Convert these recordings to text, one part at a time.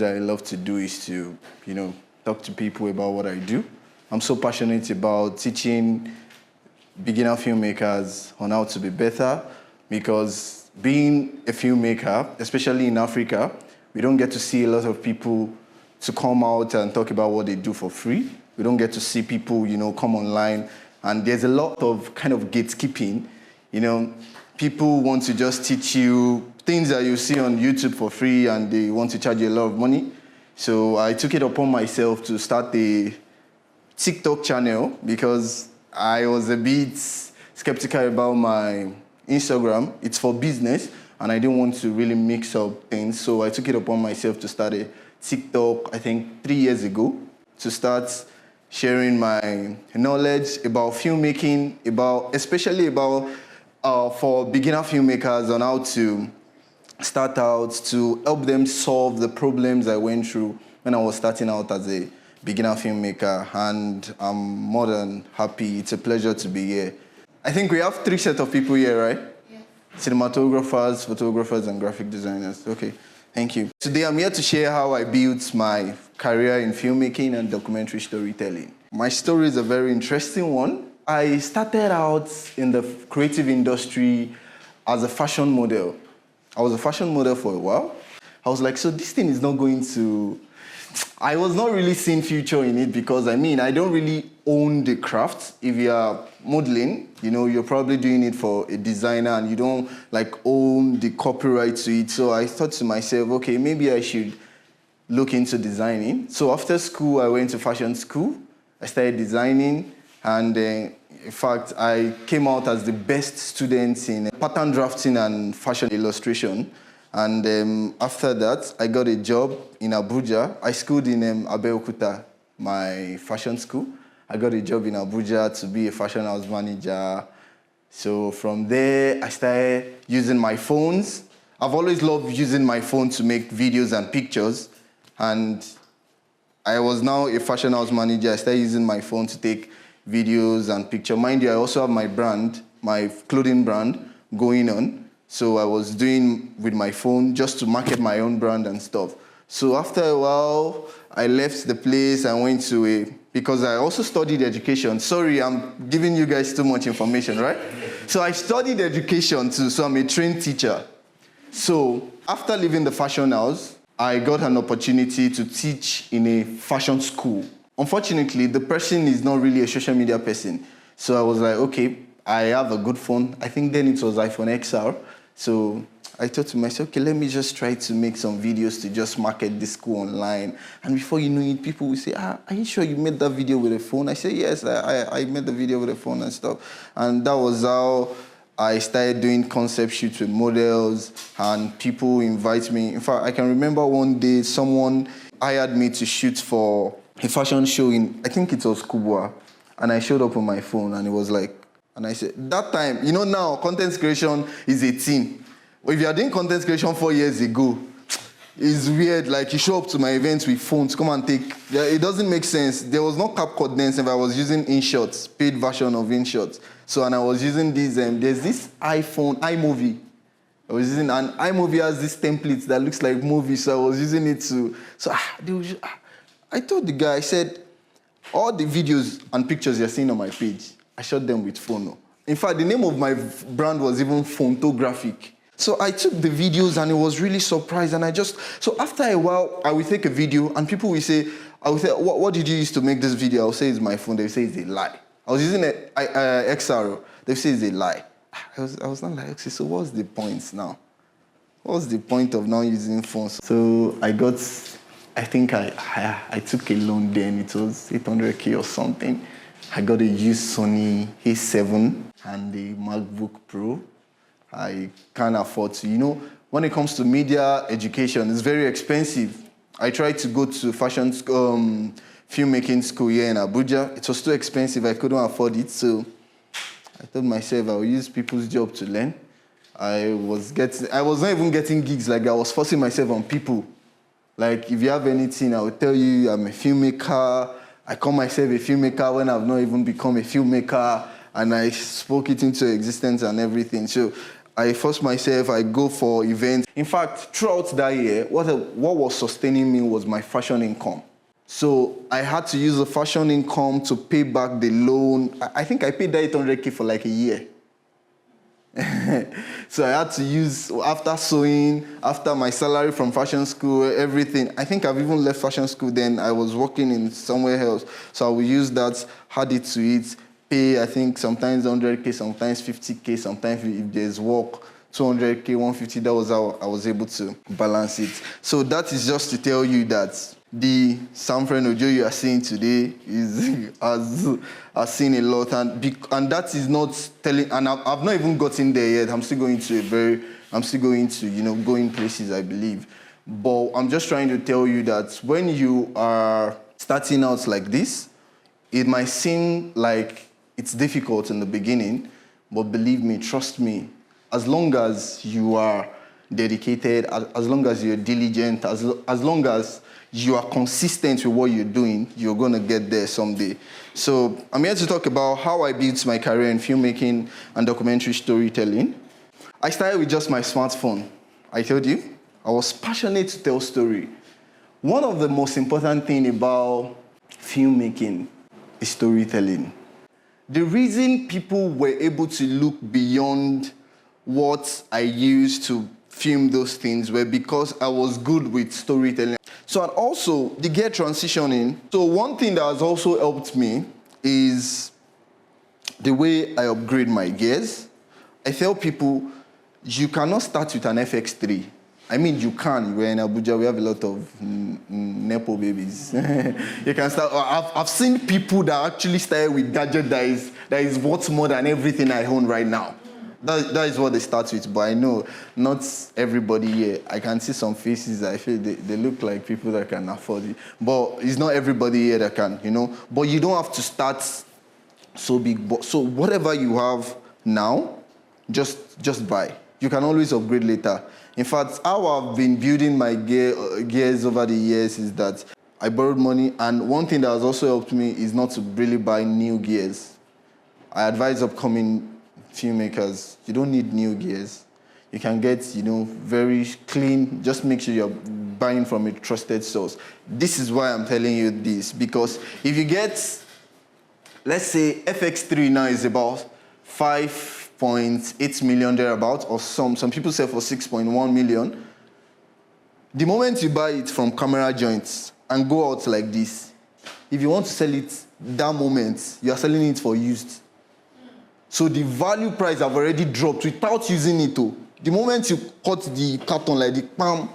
that I love to do is to, talk to people about what I do. I'm so passionate about teaching beginner filmmakers on how to be better, because being a filmmaker, especially in Africa, we don't get to see a lot of people to come out and talk about what they do for free. We don't get to see people, come online. And there's a lot of kind of gatekeeping. People want to just teach you things that you see on YouTube for free, and they want to charge you a lot of money. So I took it upon myself to start a TikTok channel because I was a bit skeptical about my Instagram. It's for business, and I didn't want to really mix up things. So I took it upon myself to start a TikTok, I think 3 years ago, to start sharing my knowledge about filmmaking, especially about for beginner filmmakers on how to start out, to help them solve the problems I went through when I was starting out as a beginner filmmaker. And I'm more than happy. It's a pleasure to be here. I think we have 3 sets of people here, right? Yeah. Cinematographers, photographers, and graphic designers. Okay, thank you. Today I'm here to share how I built my career in filmmaking and documentary storytelling. My story is a very interesting one. I started out in the creative industry as a fashion model. I was a fashion model for a while. I was like, so this thing is not going to... I was not really seeing future in it because, I don't really own the craft. If you are modeling, you're probably doing it for a designer and you don't own the copyright to it. So I thought to myself, okay, maybe I should look into designing. So after school, I went to fashion school. I started designing, and in fact, I came out as the best student in pattern drafting and fashion illustration. And after that, I got a job in Abuja. I schooled in Abeokuta, my fashion school. I got a job in Abuja to be a fashion house manager. So from there, I started using my phones. I've always loved using my phone to make videos and pictures. And I was now a fashion house manager. I started using my phone to take videos and pictures. Mind you, I also have my brand, my clothing brand going on. So I was doing with my phone just to market my own brand and stuff. So after a while, I left the place and went to because I also studied education. Sorry, I'm giving you guys too much information, right? So I studied education too, so I'm a trained teacher. So after leaving the fashion house, I got an opportunity to teach in a fashion school. Unfortunately, the person is not really a social media person. So I was like, okay, I have a good phone. I think then it was iPhone XR. So I thought to myself, okay, let me just try to make some videos to just market this school online. And before you know it, people will say, are you sure you made that video with a phone? I said, yes, I made the video with a phone and stuff. And that was how I started doing concept shoots with models, and people invite me. In fact, I can remember one day someone hired me to shoot for a fashion show in, I think it was Kubwa. And I showed up on my phone, and it was like, and I said, that time, now content creation is a thing. If you are doing content creation 4 years ago, it's weird. Like, you show up to my events with phones, come and take. Yeah, it doesn't make sense. There was no CapCut then, if I was using InShots, paid version of InShots. So, and I was using these, there's this iMovie. I was using, and iMovie has this template that looks like movies, so I was using it to, I told the guy, I said, all the videos and pictures you're seeing on my page, I shot them with phone. In fact, the name of my brand was even Photographic. So I took the videos and it was really surprised. And so after a while, I would take a video and people will say, what did you use to make this video? I'll say it's my phone. They say it's a lie. I was using XR. They say it's a lie. I was not like, okay, so what's the point now? What's the point of now using phones? So I think I took a loan then. It was 800K or something. I got a used Sony A7 and a MacBook Pro. I can't afford to, when it comes to media education, it's very expensive. I tried to go to fashion filmmaking school here in Abuja. It was too expensive. I couldn't afford it. So I told myself I would use people's job to learn. I was not even getting gigs. Like, I was forcing myself on people. Like, if you have anything, I will tell you I'm a filmmaker. I call myself a filmmaker when I've not even become a filmmaker, and I spoke it into existence and everything. So I force myself, I go for events. In fact, throughout that year, what was sustaining me was my fashion income. So I had to use the fashion income to pay back the loan. I think I paid that 800K for like a year. So I had to use, after sewing, after my salary from fashion school, everything. I think I've even left fashion school then. I was working in somewhere else. So I will use that, add it to it, pay, I think, sometimes 100K, sometimes 50K, sometimes if there's work, 200K, 150, that was how I was able to balance it. So that is just to tell you that the Sanfred Ojo you are seeing today has seen a lot, and that is not telling. And I've not even gotten there yet. I'm still going to going places, I believe. But I'm just trying to tell you that when you are starting out like this, it might seem like it's difficult in the beginning, but believe me, trust me, as long as you are dedicated, as long as you're diligent, as long as you are consistent with what you're doing, you're going to get there someday. So I'm here to talk about how I built my career in filmmaking and documentary storytelling. I started with just my smartphone. I told you, I was passionate to tell story. One of the most important things about filmmaking is storytelling. The reason people were able to look beyond what I used to film those things were because I was good with storytelling. So, and also the gear transitioning. So one thing that has also helped me is the way I upgrade my gears. I tell people, you cannot start with an FX3. I mean, you can. We're in Abuja. We have a lot of Nepo babies. You can start. I've seen people that actually started with gadget that is worth more than everything I own right now. That is what they start with, but I know not everybody here. I can see some faces, I feel they look like people that can afford it. But it's not everybody here that can, But you don't have to start so big. So whatever you have now, just buy. You can always upgrade later. In fact, how I've been building my gears over the years is that I borrowed money, and one thing that has also helped me is not to really buy new gears. I advise upcoming filmmakers, you don't need new gears. You can get, very clean. Just make sure you're buying from a trusted source. This is why I'm telling you this, because if you get, let's say FX3 now is about 5.8 million thereabout, or some people sell for 6.1 million. The moment you buy it from camera joints and go out like this, if you want to sell it that moment, you are selling it for used. So the value price have already dropped without using it. The moment you cut the carton like the palm,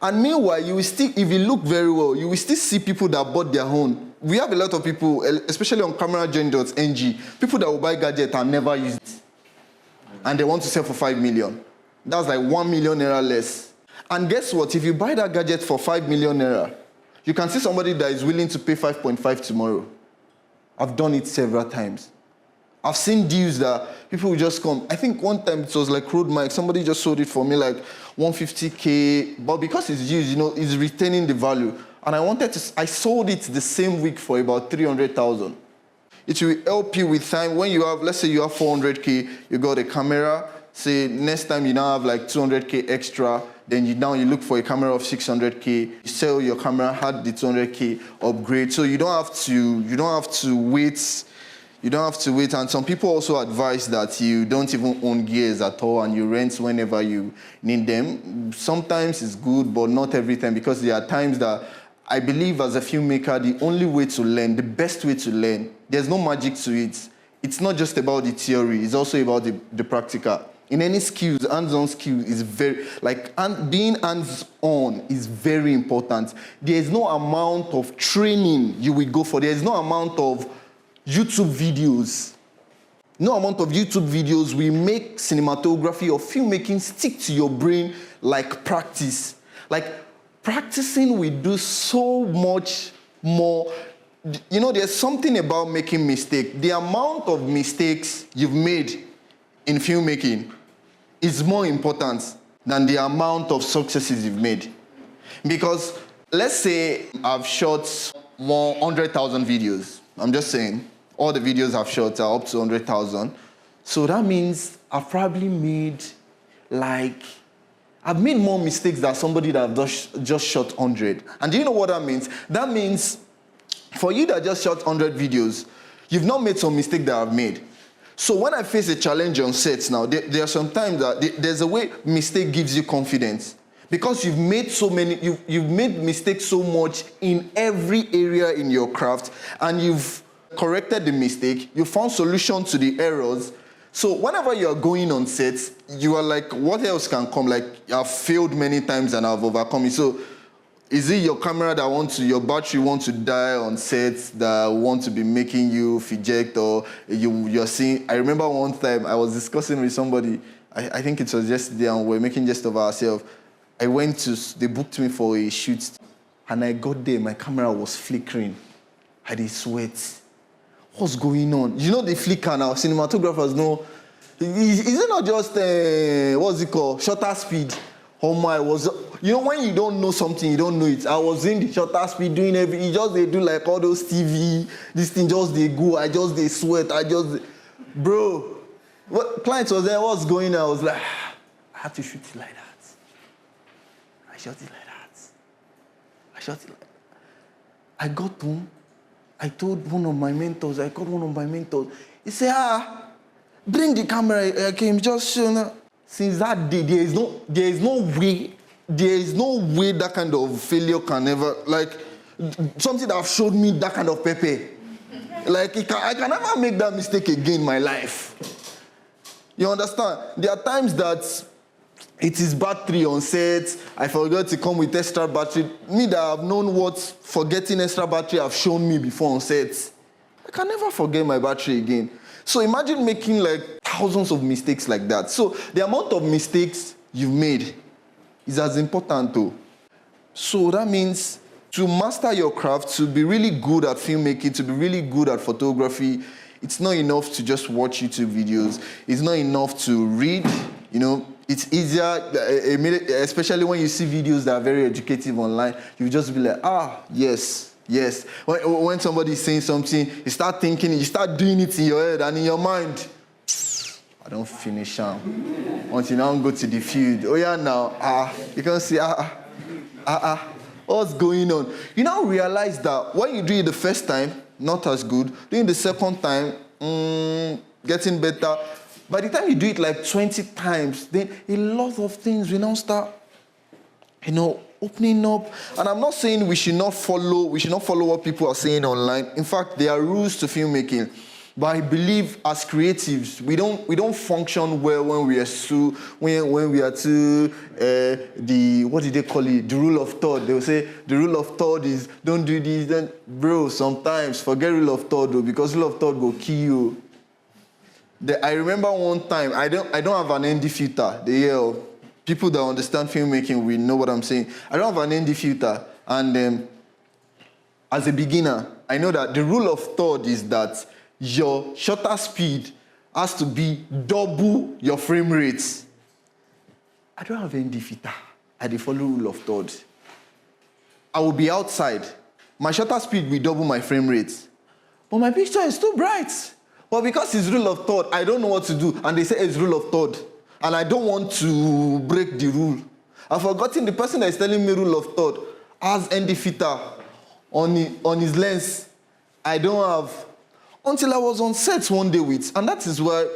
and meanwhile, you will still, if you look very well, you will still see people that bought their own. We have a lot of people, especially on camerajoint.ng, people that will buy gadget and never use it. And they want to sell for 5 million. That's like 1 million naira less. And guess what? If you buy that gadget for 5 million naira, you can see somebody that is willing to pay 5.5 tomorrow. I've done it several times. I've seen deals that people will just come. I think one time it was like road mic. Somebody just sold it for me like 150K. But because it's used, it's retaining the value. And I sold it the same week for about 300,000. It will help you with time. When you have, let's say you have 400K, you got a camera. Say next time you now have like 200K extra. Then you look for a camera of 600K. You sell your camera, had the 200K upgrade. So you don't have to wait. You don't have to wait, and some people also advise that you don't even own gears at all and you rent whenever you need them. Sometimes it's good, but not every time, because there are times that I believe as a filmmaker, the only way to learn, the best way to learn, there's no magic to it. It's not just about the theory, it's also about the practical. In any skills, hands-on skill is being hands-on is very important. There is no amount of training you will go for. There is no amount of YouTube videos. No amount of YouTube videos will make cinematography or filmmaking stick to your brain like practice. Like practicing will do so much more. There's something about making mistakes. The amount of mistakes you've made in filmmaking is more important than the amount of successes you've made. Because let's say I've shot 100,000 videos. I'm just saying, all the videos I've shot are up to 100,000. So that means I've probably made I've made more mistakes than somebody that have just shot 100. And do you know what that means? That means for you that just shot 100 videos, you've not made some mistake that I've made. So when I face a challenge on sets now, there are some times that there's a way mistake gives you confidence. Because you've made you've made mistakes so much in every area in your craft, and you've corrected the mistake, you found solution to the errors. So whenever you're going on sets, you are like, what else can come? Like, I've failed many times and I've overcome it. So is it your camera that your battery wants to die on sets that want to be making you fidget, or you're seeing? I remember one time I was discussing with somebody, I think it was yesterday, and we're making jest of ourselves. They booked me for a shoot, and I got there, my camera was flickering. I had a sweat. What's going on? You know the flicker now, cinematographers know. Is it not just, what's it called, shutter speed? Oh my, when you don't know something, you don't know it. I was in the shutter speed doing everything. They do like all those TV, this thing they go, they sweat, bro. What client was there, what's going on? I was like, I have to shoot it like that. I shot it like that. I got home. I told one of my mentors, he said, bring the camera, I came just show now. Since that day, there is no way that kind of failure can ever, something that have showed me that kind of pepper. I can never make that mistake again in my life. You understand? There are times that it is battery on set. I forgot to come with extra battery. Me that I've known what forgetting extra battery have shown me before on set. I can never forget my battery again. So imagine making thousands of mistakes like that. So the amount of mistakes you've made is as important too. So that means to master your craft, to be really good at filmmaking, to be really good at photography, it's not enough to just watch YouTube videos. It's not enough to read, It's easier, especially when you see videos that are very educative online, you just be like, yes. When somebody is saying something, you start thinking, you start doing it in your head and in your mind. I don't finish until you now go to the field. Oh yeah, now, you can see, what's going on? You now realize that when you do it the first time, not as good. Doing the second time, getting better. By the time you do it 20 times, then a lot of things will now start, opening up. And I'm not saying we should not follow what people are saying online. In fact, there are rules to filmmaking. But I believe as creatives, we don't function well when we are what did they call it? The rule of third. They will say the rule of third is don't do this. Then, bro, sometimes forget rule of third though, because rule of third will kill you. I remember one time, I don't have an ND filter. People that understand filmmaking will know what I'm saying. I don't have an ND filter. And as a beginner, I know that the rule of third is that your shutter speed has to be double your frame rate. I don't have ND filter. I follow rule of third. I will be outside. My shutter speed will double my frame rate. But my picture is too bright. But because it's rule of third, I don't know what to do. And they say it's rule of third. And I don't want to break the rule. I've forgotten the person that is telling me rule of third has ND filter on his lens. I don't have. Until I was on set one day with. And that is why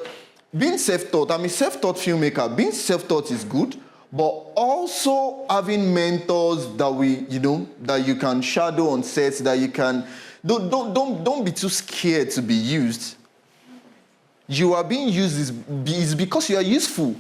being self-taught, I'm a self-taught filmmaker. Being self-taught is good. But also having mentors that you can shadow on sets, that you can. Don't be too scared to be used. You are being used is because you are useful.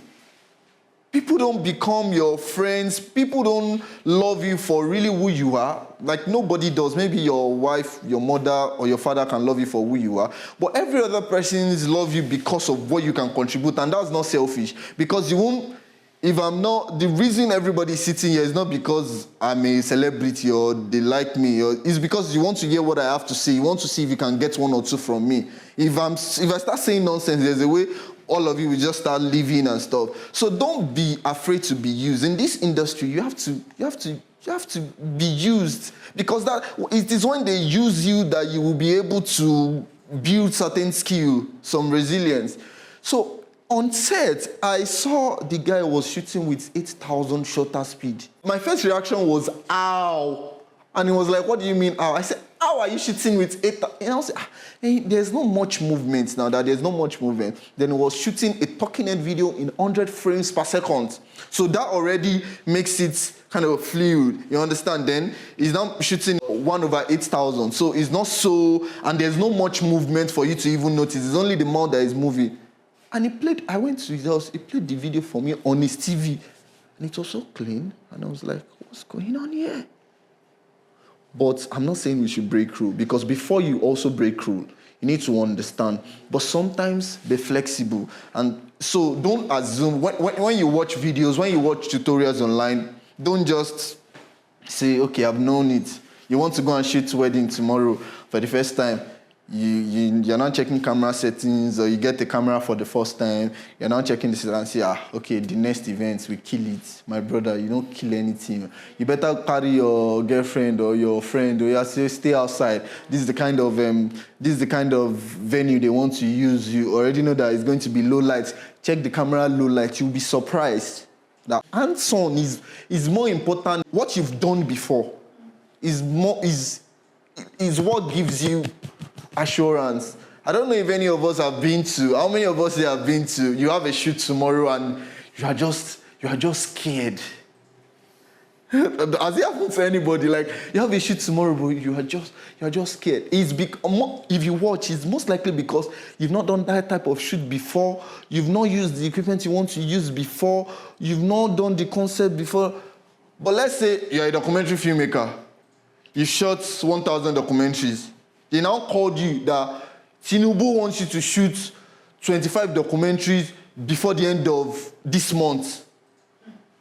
People don't become your friends. People don't love you for really who you are. Nobody does. Maybe your wife, your mother, or your father can love you for who you are. But every other person loves you because of what you can contribute. And that's not selfish. Because you won't, the reason everybody's sitting here is not because I'm a celebrity or they like me. It's because you want to hear what I have to say. You want to see if you can get one or two from me. If I start saying nonsense, there's a way all of you will just start leaving and stuff. So don't be afraid to be used. In this industry, you have to be used, because it is when they use you that you will be able to build certain skill, some resilience. So On set, I saw the guy was shooting with 8,000 shutter speed. My first reaction was, ow. And he was like, what do you mean, ow? I said, how are you shooting with 8,000? And I was like, hey, there's not much movement now, there's not much movement. Then he was shooting a talking head video in 100 frames per second. So that already makes it kind of fluid, you understand? Then he's now shooting 1/8,000. So it's not so, and there's not much movement for you to even notice. It's only the mouth that is moving. And he played, I went to his house, he played the video for me on his TV. And it was so clean. And I was like, what's going on here? But I'm not saying we should break rule, because before you also break rule, you need to understand. But sometimes be flexible. And so don't assume, when you watch videos, when you watch tutorials online, don't just say, okay, I've known it. You want to go and shoot wedding tomorrow for the first time. You're not checking camera settings, or you get the camera for the first time. You're not checking the settings and say, okay, the next event, we kill it. My brother, you don't kill anything. You better carry your girlfriend or your friend, or you say, stay outside. This is the kind of venue they want to use. You already know that it's going to be low light. Check the camera low light. You'll be surprised. That hands-on is more important. What you've done before is what gives you assurance. I don't know if any of us have been to, how many of us here have been to, you have a shoot tomorrow and you are just scared. Has it happened to anybody? Like, you have a shoot tomorrow, but you are just scared. If you watch, it's most likely because you've not done that type of shoot before, you've not used the equipment you want to use before, you've not done the concept before. But let's say you're a documentary filmmaker. You shot 1,000 documentaries. They now called you that Tinubu wants you to shoot 25 documentaries before the end of this month.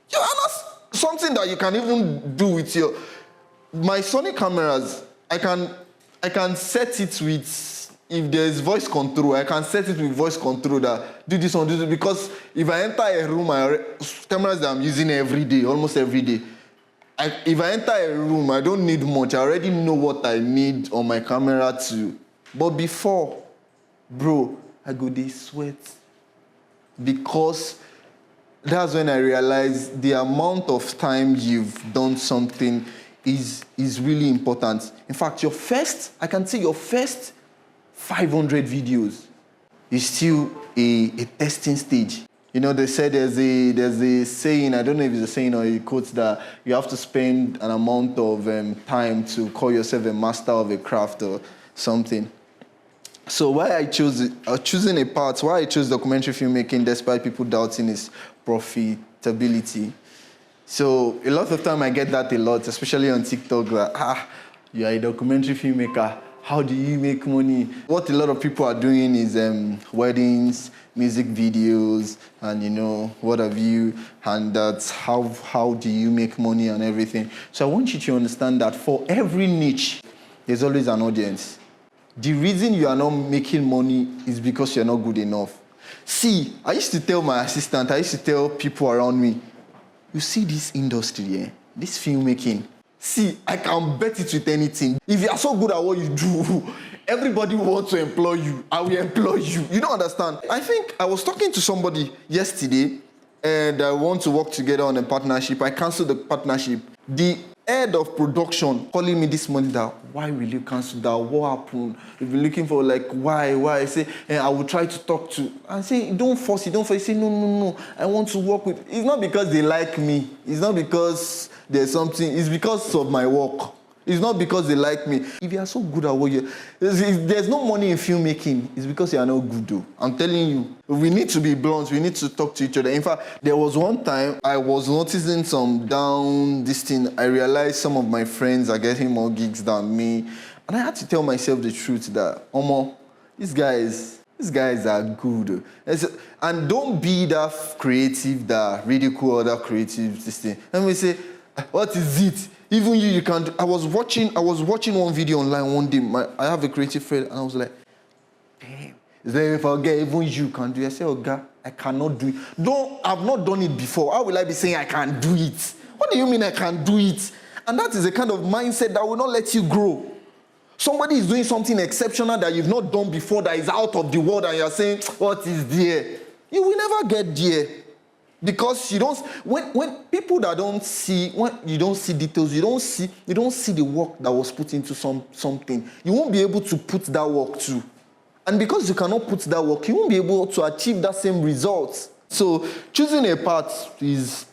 Yeah, and that's something that you can even do with my Sony cameras. I can set it with, if there's voice control, I can set it with voice control that do this one, do this, because if I enter a room, cameras that I'm using every day, almost every day, if I enter a room, I don't need much. I already know what I need on my camera too. But before, bro, I go dey sweat. Because that's when I realized the amount of time you've done something is really important. In fact, I can say your first 500 videos is still a testing stage. You know, they said there's a saying, I don't know if it's a saying or a quote, that you have to spend an amount of time to call yourself a master of a craft or something. So why I chose documentary filmmaking despite people doubting its profitability. So a lot of time I get that a lot, especially on TikTok, that, you are a documentary filmmaker. How do you make money? What a lot of people are doing is weddings, music videos, and what have you, and that's how do you make money and everything. So I want you to understand that for every niche, there's always an audience. The reason you are not making money is because you're not good enough. See, I used to tell my assistant, I used to tell people around me, you see this industry, this filmmaking, see, I can bet it with anything. If you are so good at what you do, everybody will want to employ you. I will employ you. You don't understand. I think I was talking to somebody yesterday, and I want to work together on a partnership. I canceled the partnership. The head of production calling me this morning that, why will you cancel that? What happened? We've been looking for, why? I say, I will try to talk to. I say, don't force it, don't force it. Say, no. I want to work with. It's not because they like me. It's not because there's something. It's because of my work. It's not because they like me. If you are so good at what there's no money in filmmaking. It's because you are not good, though. I'm telling you. We need to be blunt. We need to talk to each other. In fact, there was one time I was noticing this thing. I realized some of my friends are getting more gigs than me. And I had to tell myself the truth that, these guys are good. And don't be that creative that ridicule other creatives. This thing. Let me say, what is it? Even you can do. I was watching one video online one day. I have a creative friend, and I was like, damn. If I get, even you can do it. I said, God, I cannot do it. I've not done it before. How will I be saying I can do it? What do you mean I can do it? And that is a kind of mindset that will not let you grow. Somebody is doing something exceptional that you've not done before, that is out of the world, and you're saying, what is there? You will never get there. Because you don't, when people that don't see, when you don't see details, you don't see the work that was put into something, you won't be able to put that work too. And because you cannot put that work, you won't be able to achieve that same result. So choosing a path is,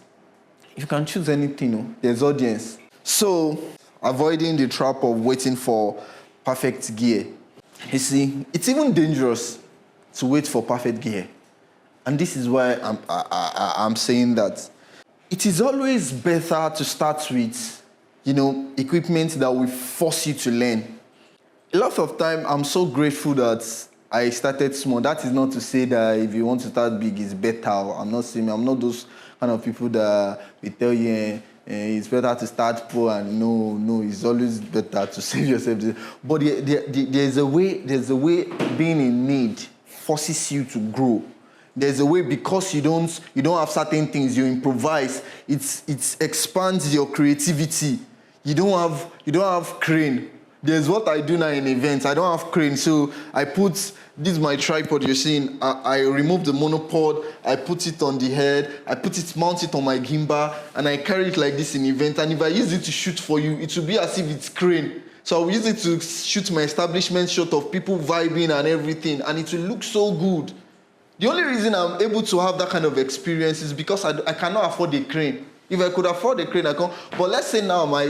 you can choose anything, there's audience. So avoiding the trap of waiting for perfect gear. You see, it's even dangerous to wait for perfect gear. And this is why I'm saying that it is always better to start with, equipment that will force you to learn. A lot of time, I'm so grateful that I started small. That is not to say that if you want to start big, it's better. I'm not those kind of people that will tell you it's better to start poor, and no, it's always better to save yourself. But there's a way being in need forces you to grow. There's a way, because you don't have certain things, you improvise. It expands your creativity. You don't have crane. There's what I do now in events. I don't have crane, so this is my tripod you're seeing. I remove the monopod, I put it on the head, mount it on my gimbal, and I carry it like this in events. And if I use it to shoot for you, it will be as if it's crane. So I will use it to shoot my establishment shot of people vibing and everything, and it will look so good. The only reason I'm able to have that kind of experience is because I cannot afford a crane. If I could afford a crane, I can. But let's say now my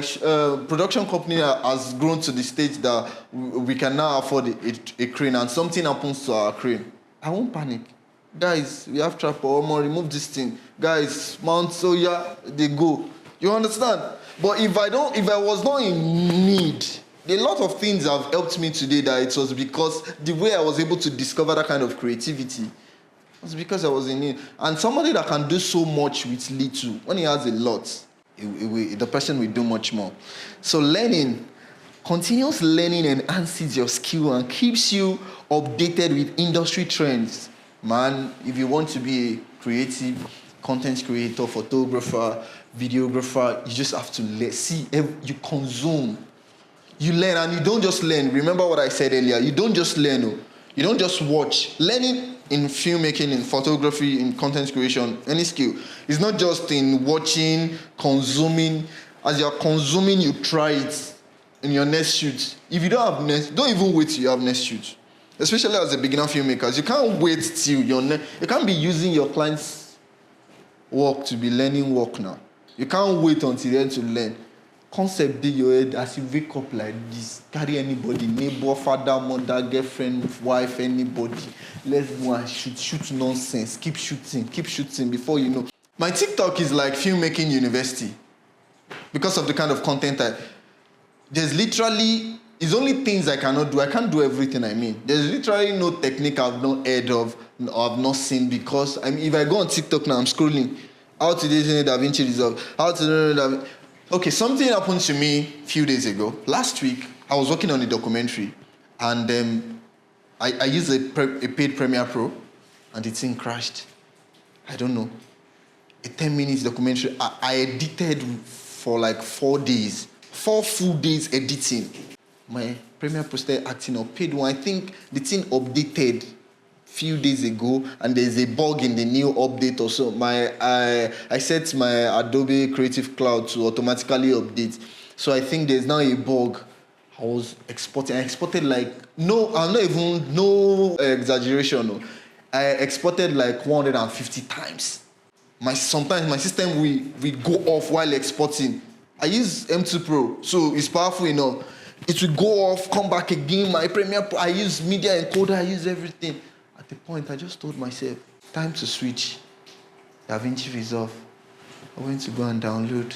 production company has grown to the stage that we can now afford a crane, and something happens to our crane. I won't panic. Guys, we have tripod, remove this thing. Guys, mount, so yeah, they go. You understand? But if I was not in need, a lot of things have helped me today, that it was because the way I was able to discover that kind of creativity. It's because I was in need. And somebody that can do so much with little, when he has a lot, the person will do much more. So continuous learning enhances your skill and keeps you updated with industry trends. Man, if you want to be a creative content creator, photographer, videographer, you just have to you consume. You learn, and you don't just learn. Remember what I said earlier. You don't just learn. You don't just watch. Learning in filmmaking, in photography, in content creation, any skill, it's not just in watching, consuming. As you're consuming, you try it in your next shoot. If you don't have don't even wait till you have next shoot. Especially as a beginner filmmaker, you can't wait till you can't be using your client's work to be learning work now. You can't wait until then to learn. Concept in your head as you wake up like this. Carry anybody, neighbor, father, mother, girlfriend, wife, anybody. Let's go and shoot nonsense. Keep shooting before you know. My TikTok is like filmmaking university because of the kind of content it's only things I cannot do. I can't do everything I mean. There's literally no technique I've not heard of or I've not seen, because if I go on TikTok now, I'm scrolling. How to do DaVinci Resolve. How to do DaVinci. Okay, something happened to me a few days ago. Last week, I was working on a documentary, and I used a paid Premiere Pro, and the thing crashed. I don't know. A 10-minute documentary. I edited for like 4 days. 4 full days editing. My Premiere Pro started acting up. Paid one. I think the thing updated few days ago, and there's a bug in the new update or so. I set my Adobe Creative Cloud to automatically update. So I think there's now a bug. I was exporting. I exported no exaggeration. No. I exported like 150 times. Sometimes my system will go off while exporting. I use M2 Pro, so it's powerful enough. It will go off, come back again. My Premiere Pro, I use media encoder, I use everything. At the point, I just told myself, time to switch. DaVinci Resolve. I went to go and download.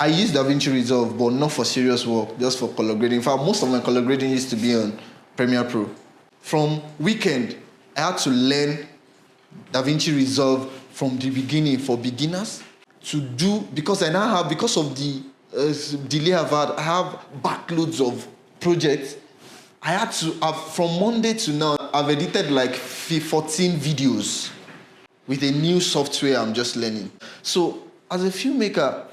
I use DaVinci Resolve, but not for serious work, just for color grading. In fact, most of my color grading used to be on Premiere Pro. From weekend, I had to learn DaVinci Resolve from the beginning for beginners to do, because of the delay I have backloads of projects. I had to from Monday to now, I've edited like 14 videos with a new software I'm just learning. So as a filmmaker,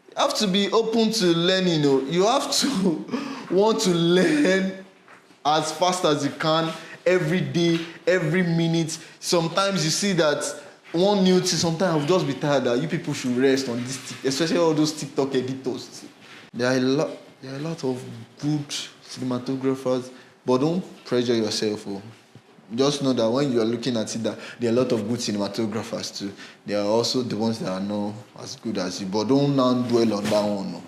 you have to be open to learning. You have to want to learn as fast as you can, every day, every minute. Sometimes you see that one new thing, sometimes I'll just be tired that you people should rest on this, especially all those TikTok editors. There are a lot of good cinematographers, but don't pressure yourself. Oh. Just know that when you are looking at it, that there are a lot of good cinematographers too. There are also the ones that are not as good as you, but don't now dwell on that one. No.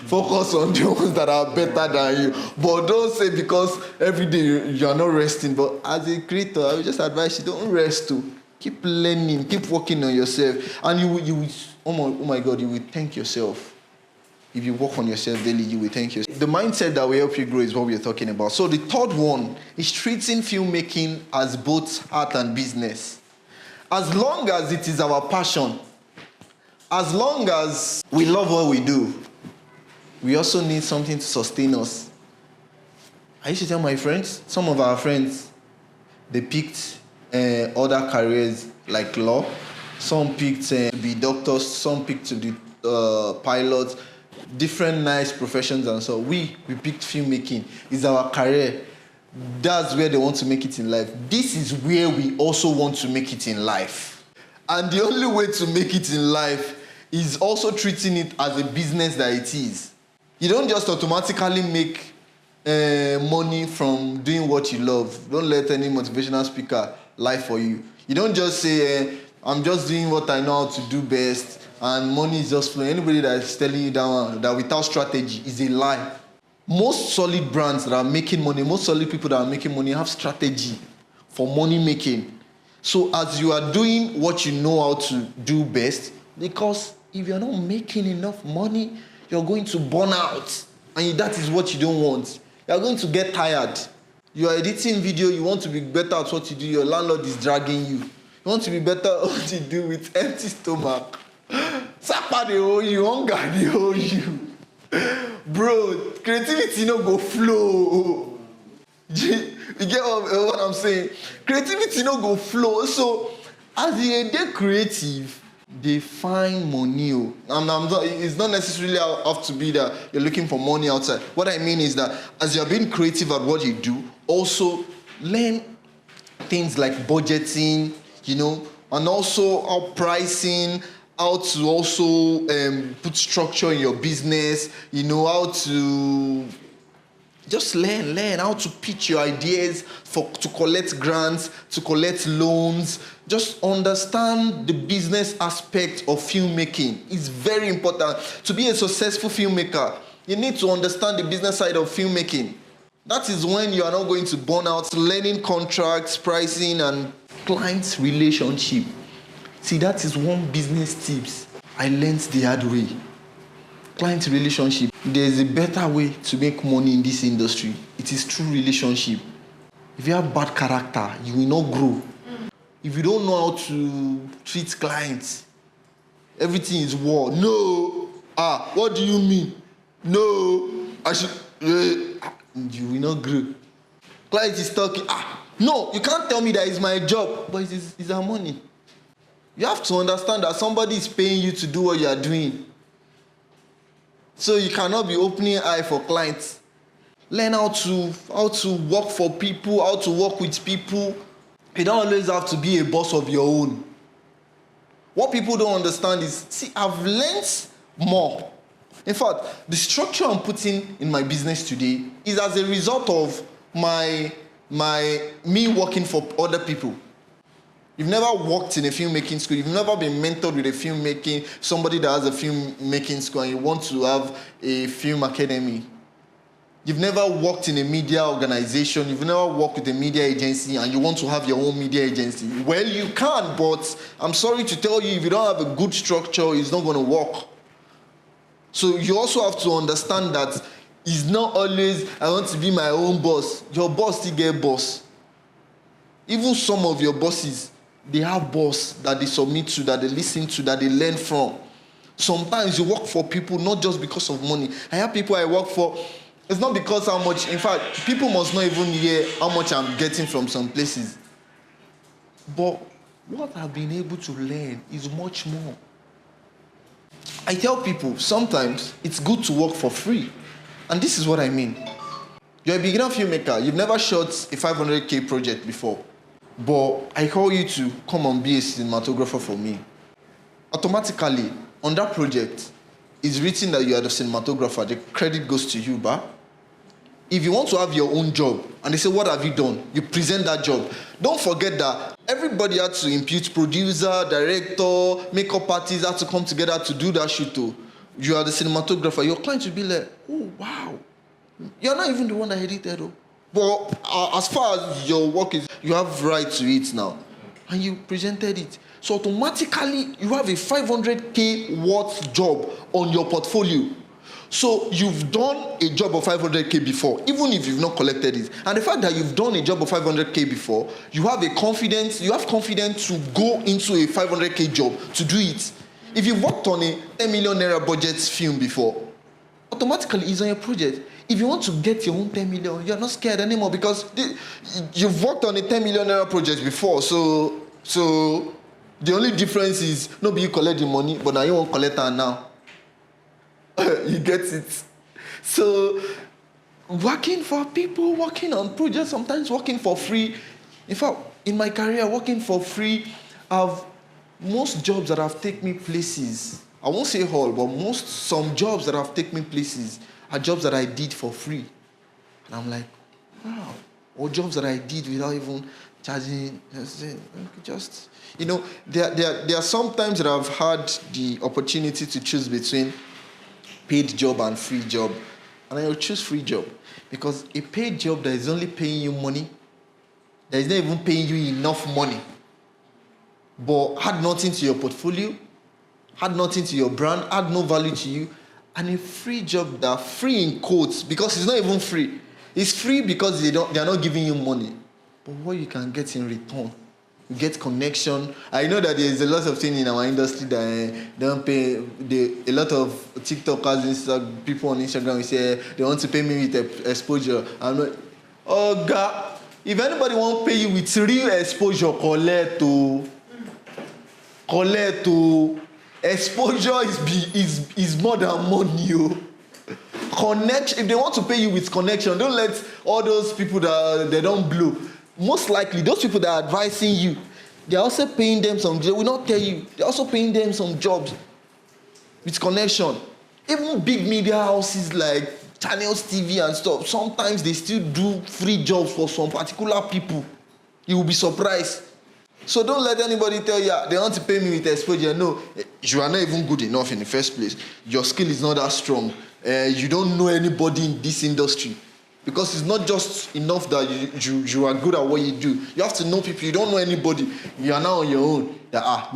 Focus on the ones that are better than you, but don't say because every day you are not resting. But as a creator, I would just advise you, don't rest too. Keep learning, keep working on yourself, and you will, oh my God, you will thank yourself. If you work on yourself daily, you will thank yourself. The mindset that will help you grow is what we're talking about. So the third one is treating filmmaking as both art and business. As long as it is our passion, as long as we love what we do, we also need something to sustain us. I used to tell my friends, some of our friends, they picked other careers like law. Some picked to be doctors, some picked to be pilots, different nice professions, and so we picked filmmaking. It's our career. That's where they want to make it in life. This is where we also want to make it in life. And the only way to make it in life is also treating it as a business that it is. You don't just automatically make money from doing what you love. Don't let any motivational speaker lie for you. You don't just say, I'm just doing what I know how to do best, and money is just flowing. Anybody that is telling you that without strategy is a lie. Most solid brands that are making money, most solid people that are making money have strategy for money making. So as you are doing what you know how to do best, because if you're not making enough money, you're going to burn out. And that is what you don't want. You're going to get tired. You are editing video, you want to be better at what you do, your landlord is dragging you. You want to be better at what you do with empty stomach. Sapa they owe you, hunger they owe you. Bro, creativity no go flow. You get what I'm saying? Creativity no go flow. So as you dey creative, they find money. It's not necessarily have to be that you're looking for money outside. What I mean is that as you're being creative at what you do, also learn things like budgeting, and also how pricing, how to also put structure in your business, how to just learn how to pitch your ideas to collect grants, to collect loans. Just understand the business aspect of filmmaking. It's very important. To be a successful filmmaker, you need to understand the business side of filmmaking. That is when you are not going to burn out. Learning contracts, pricing, and client relationship. See, that is one business tips I learned the hard way. Client relationship. There's a better way to make money in this industry. It is through relationship. If you have bad character, you will not grow. If you don't know how to treat clients, everything is war. No. What do you mean? No. I should. You will not grow. Client is talking. No, you can't tell me that it's my job, but it's our money. You have to understand that somebody is paying you to do what you are doing. So you cannot be opening eye for clients. Learn how to work for people, how to work with people. You don't always have to be a boss of your own. What people don't understand is, see, I've learned more. In fact, the structure I'm putting in my business today is as a result of me working for other people. You've never worked in a filmmaking school. You've never been mentored with somebody that has a filmmaking school, and you want to have a film academy. You've never worked in a media organization. You've never worked with a media agency, and you want to have your own media agency. Well, you can, but I'm sorry to tell you, if you don't have a good structure, it's not going to work. So you also have to understand that it's not always, I want to be my own boss. Your boss still get boss. Even some of your bosses, they have boss that they submit to, that they listen to, that they learn from. Sometimes you work for people not just because of money. I have people I work for, it's not because how much, in fact, people must not even hear how much I'm getting from some places. But what I've been able to learn is much more. I tell people, sometimes it's good to work for free. And this is what I mean. You're a beginner filmmaker. You've never shot a 500K project before. But I call you to come and be a cinematographer for me. Automatically, on that project, it's written that you are the cinematographer. The credit goes to you, ba. If you want to have your own job, and they say, what have you done? You present that job. Don't forget that everybody had to impute producer, director, makeup artist had to come together to do that shoot too. You are the cinematographer. Your client will be like, oh, wow. You're not even the one that edited, though. But as far as your work is, you have right to it now. And you presented it. So automatically, you have a 500K worth job on your portfolio. So you've done a job of 500K before, even if you've not collected it. And the fact that you've done a job of 500K before, you have confidence to go into a 500K job to do it. If you've worked on a 10 million naira budget film before, automatically it's on your project. If you want to get your own 10 million, you're not scared anymore because you've worked on a 10 million naira project before. So the only difference is nobody you collect the money, but now you won't collect it now. You get it? So working for people, working on projects, sometimes working for free. In fact, in my career, working for free, most jobs that have taken me places, I won't say all, but some jobs that have taken me places are jobs that I did for free. And I'm like, wow. Or jobs that I did without even charging. Just, there are some times that I've had the opportunity to choose between paid job and free job. And I will choose free job. Because a paid job that is only paying you money, that is not even paying you enough money, but had nothing to your portfolio, had nothing to your brand, had no value to you, and a free job that free in quotes, because it's not even free. It's free because they are not giving you money. But what you can get in return, you get connection. I know that there's a lot of things in our industry that don't pay. A lot of TikTokers, people on Instagram, say they want to pay me with exposure. I'm like, oh God, if anybody won't pay you with real exposure, collect to. Exposure is more than money. Connection. If they want to pay you with connection, don't let all those people that they don't blow. Most likely, those people that are advising you, they're also paying them some. They will not tell you. They're also paying them some jobs with connection. Even big media houses like Channels TV and stuff, sometimes they still do free jobs for some particular people. You will be surprised. So don't let anybody tell you they want to pay me with exposure. No, you are not even good enough in the first place. Your skill is not that strong. You don't know anybody in this industry. Because it's not just enough that you are good at what you do. You have to know people. You don't know anybody. You are now on your own.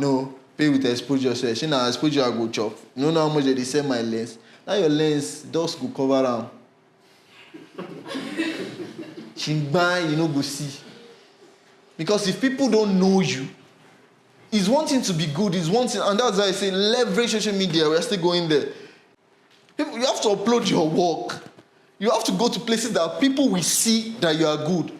No, pay with exposure. So she now exposure I go chop. You don't know how much they sell my lens. Now your lens, dust go cover around. Shingban, you know, go see. Because if people don't know you, it's one thing to be good, it's one thing, and that's why I say leverage social media. We're still going there. People, you have to upload your work. You have to go to places that people will see that you are good.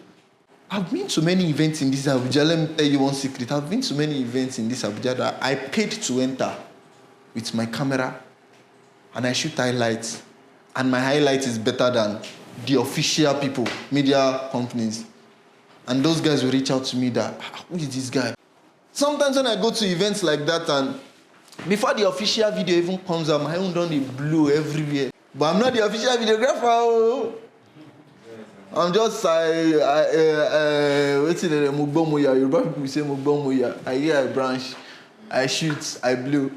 I've been to many events in this Abuja. Let me tell you one secret. I've been to many events in this Abuja that I paid to enter with my camera, and I shoot highlights. And my highlight is better than the official people, media companies. And those guys will reach out to me that, who is this guy? Sometimes when I go to events like that, and before the official video even comes out, my own done the blue everywhere. But I'm not the official videographer. I'm just, what's it, Mugbomoya. Yoruba people say Mugbomoya. I hear I branch, I shoot, I blow.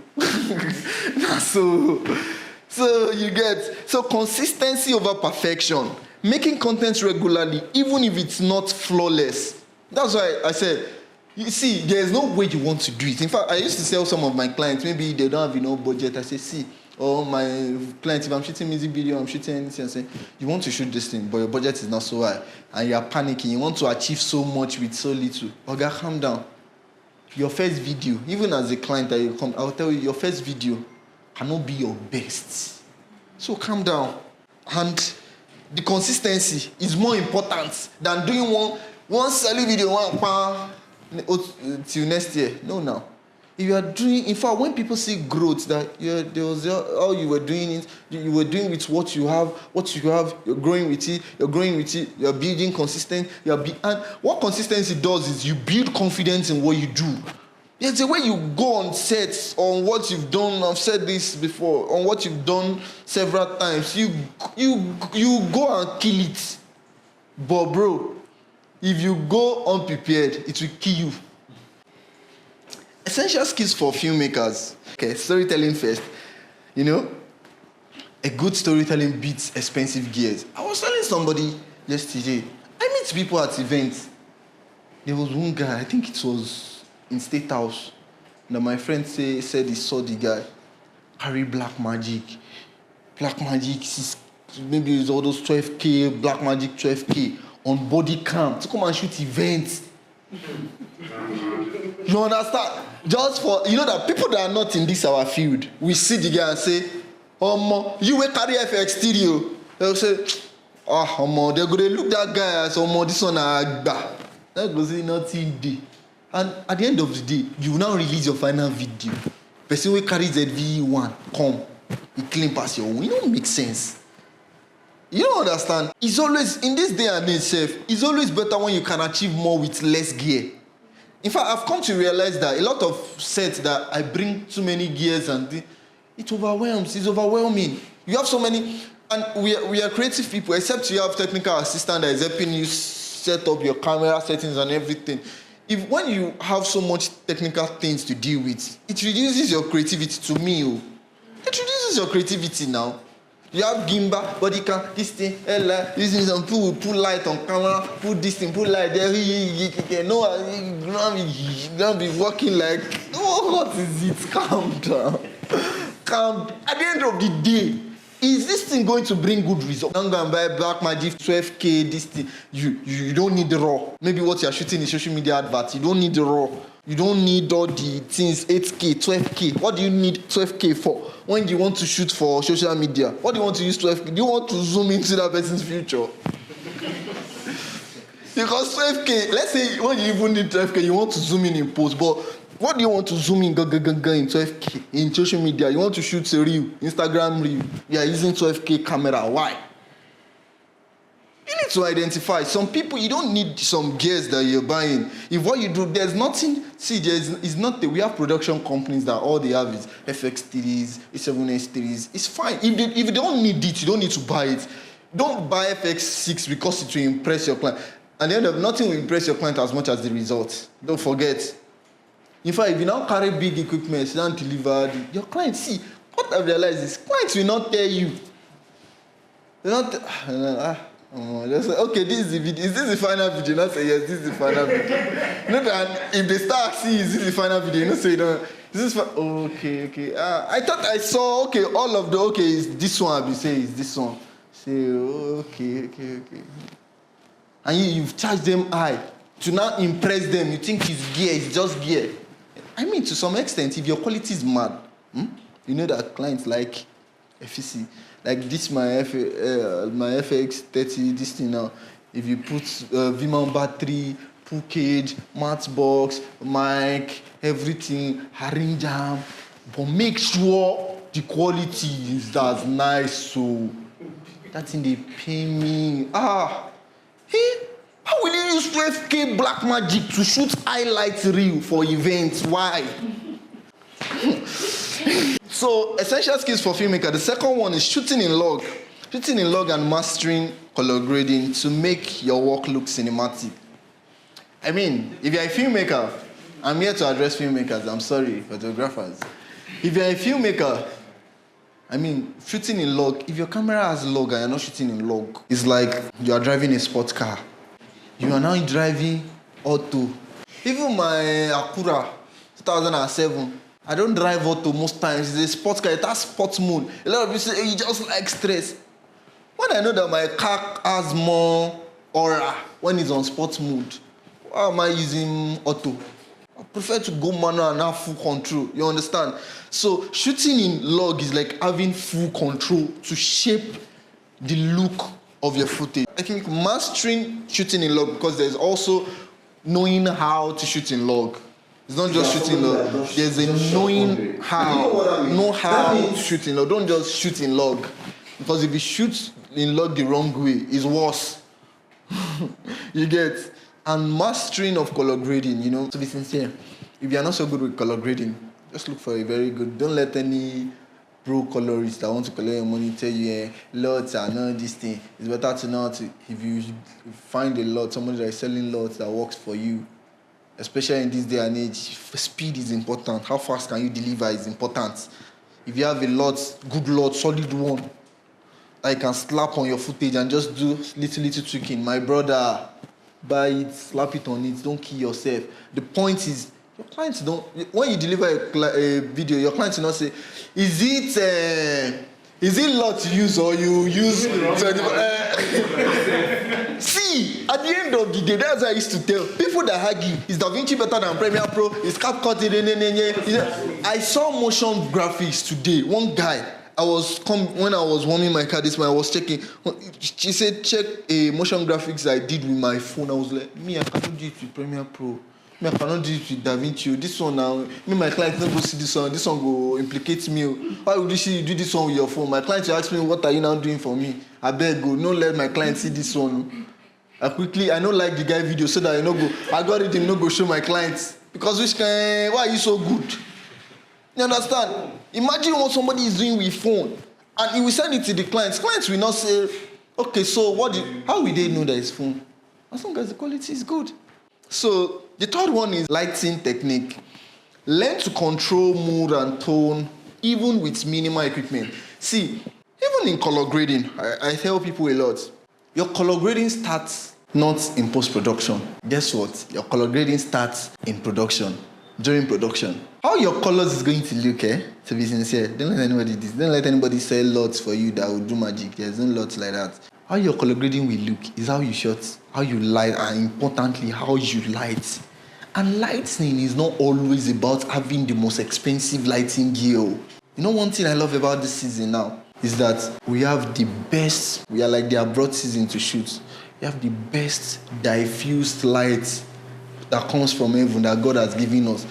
So you get, so consistency over perfection. Making content regularly, even if it's not flawless. That's why I said, you see, there's no way you want to do it. In fact, I used to tell some of my clients, maybe they don't have enough budget. I say, see, my clients, if I'm shooting music video, I'm shooting anything, I say, you want to shoot this thing, but your budget is not so high, and you're panicking, you want to achieve so much with so little. Okay, calm down. Your first video, even as a client that you come, I'll tell you, your first video cannot be your best. So calm down. And the consistency is more important than doing one silly video till next year. No, now. If you are doing, in fact, when people see growth, that all you were doing it, you were doing with what you have, you're growing with it, you're building consistent, and what consistency does is you build confidence in what you do. There's a way you go on sets on what you've done. I've said this before, on what you've done several times. You go and kill it. But bro, if you go unprepared, it will kill you. Essential skills for filmmakers. Okay, storytelling first. A good storytelling beats expensive gears. I was telling somebody yesterday, I meet people at events. There was one guy, I think it was in State House, that my friend said he saw the guy carry black magic. Black magic, maybe it's all those 12K, black magic 12K on body cam to come and shoot events. You understand? Just for, that people that are not in this our field, we see the guy and say, you will carry FX studio. They'll say, they're going to look that guy as, this one agba. That goes in nothing day. And at the end of the day, you will now release your final video. Person will carry ZV1, come, he clean past your own. It don't make sense. You don't understand? It's always, in this day and age, it's always better when you can achieve more with less gear. In fact, I've come to realize that a lot of sets that I bring too many gears and it overwhelms. It's overwhelming. You have so many, and we are creative people, except you have technical assistant that is helping you set up your camera settings and everything. When you have so much technical things to deal with, it reduces your creativity to me. It reduces your creativity now. You have Gimba, body cam, this thing, using some people put light on camera, put this thing, put light there. No, you're gonna be working like, what is it? Calm down. At the end of the day, is this thing going to bring good results? I'm going to buy Black Magic 12K, this thing. You don't need the raw. Maybe what you're shooting is social media adverts. You don't need the raw. You don't need all the things, 8K, 12K. What do you need 12K for? When you want to shoot for social media, what do you want to use 12K? Do you want to zoom into that person's future? Because 12K, let's say when you even need 12K, you want to zoom in post, but what do you want to zoom in in 12K in social media? You want to shoot a reel, Instagram reel. You are using 12K camera. Why? You need to identify. Some people, you don't need some gears that you're buying. If what you do, there's nothing. See, it's not we have production companies that all they have is FX3s, A7S3s. It's fine. If you don't need it, you don't need to buy it. Don't buy FX6 because it will impress your client. At the end of nothing will impress your client as much as the result. Don't forget. In fact, if you now carry big equipment, you don't deliver, your clients, see, what I've realized is clients will not tell you. They don't okay, this is the video. Is this the final video? Not say yes, this is the final video. That if they start seeing is this the final video, you don't say no. This is okay. I thought I saw all of the is this one. I be say is this one. Say okay. And you've charged them high to now impress them. You think it's gear, it's just gear. I mean, to some extent, if your quality is mad, you know that clients like FEC, like this my FX30, this thing now. If you put V-mount battery, pull cage, mat box, mic, everything, herring jam, but make sure the quality is as nice. So that thing they pay me. How will you use 12K black magic to shoot highlight reel for events? Why? So, essential skills for filmmaker. The second one is shooting in log. Shooting in log and mastering color grading to make your work look cinematic. I mean, if you're a filmmaker, I'm here to address filmmakers. I'm sorry, photographers. If you're a filmmaker, I mean, shooting in log, if your camera has log and you're not shooting in log, it's like you are driving a sports car. You are now driving auto. Even my Acura 2007, I don't drive auto most times. It's a sports car. It has sports mode. A lot of people say, you just like stress. When I know that my car has more aura when it's on sports mode, why am I using auto? I prefer to go manual and have full control. You understand? So shooting in log is like having full control to shape the look of your footage. I think mastering shooting in log, because there's also knowing how to shoot in log. It's not just shooting log. There's a knowing how. Know how to shoot in log. Don't just shoot in log. Because if you shoot in log the wrong way, it's worse. You get? And mastering of color grading, to be sincere. If you're not so good with color grading, just look for a very good. Don't let any pro colorist that want to collect your money tell you, lots are not this thing. It's better to not, if you find a lot, somebody that is selling lots that works for you. Especially in this day and age, speed is important. How fast can you deliver is important. If you have a lot, good lot, solid one, that you can slap on your footage and just do little tweaking. My brother, buy it, slap it on it, don't kill yourself. The point is, your clients don't, when you deliver a video, your clients will not say, is it lot you use or you use? See, at the end of the day, that's what I used to tell people that argue, is DaVinci better than Premiere Pro? Is CapCut? I saw motion graphics today. One guy, when I was warming my car this morning, I was checking. She said, check a motion graphics I did with my phone. I was like, I cannot do it with Premiere Pro. I cannot do it with DaVinci. This one now, my client don't go see this one. This one go implicate me. Why would you do this one with your phone? My client will ask me, what are you now doing for me? I beg go, no let my client see this one. I don't like the guy video so that I no go. Algorithm no go show my clients. Because why are you so good? You understand? Imagine what somebody is doing with phone. And he will send it to the clients. Clients will not say, okay, so how will they know that it's phone? As long as the quality is good. So the third one is lighting technique. Learn to control mood and tone, even with minimal equipment. See, even in color grading, I tell people a lot. Your color grading starts not in post-production. Guess what? Your color grading starts in production, during production. How your colors is going to look, to be sincere, don't let anybody do this. Don't let anybody sell lots for you that will do magic. There's no lots like that. How your color grading will look is how you shot, how you light, and importantly, how you light. And lighting is not always about having the most expensive lighting gear. One thing I love about this season now is that we have the best, we are like the abroad season to shoot. We have the best diffused light that comes from heaven that God has given us.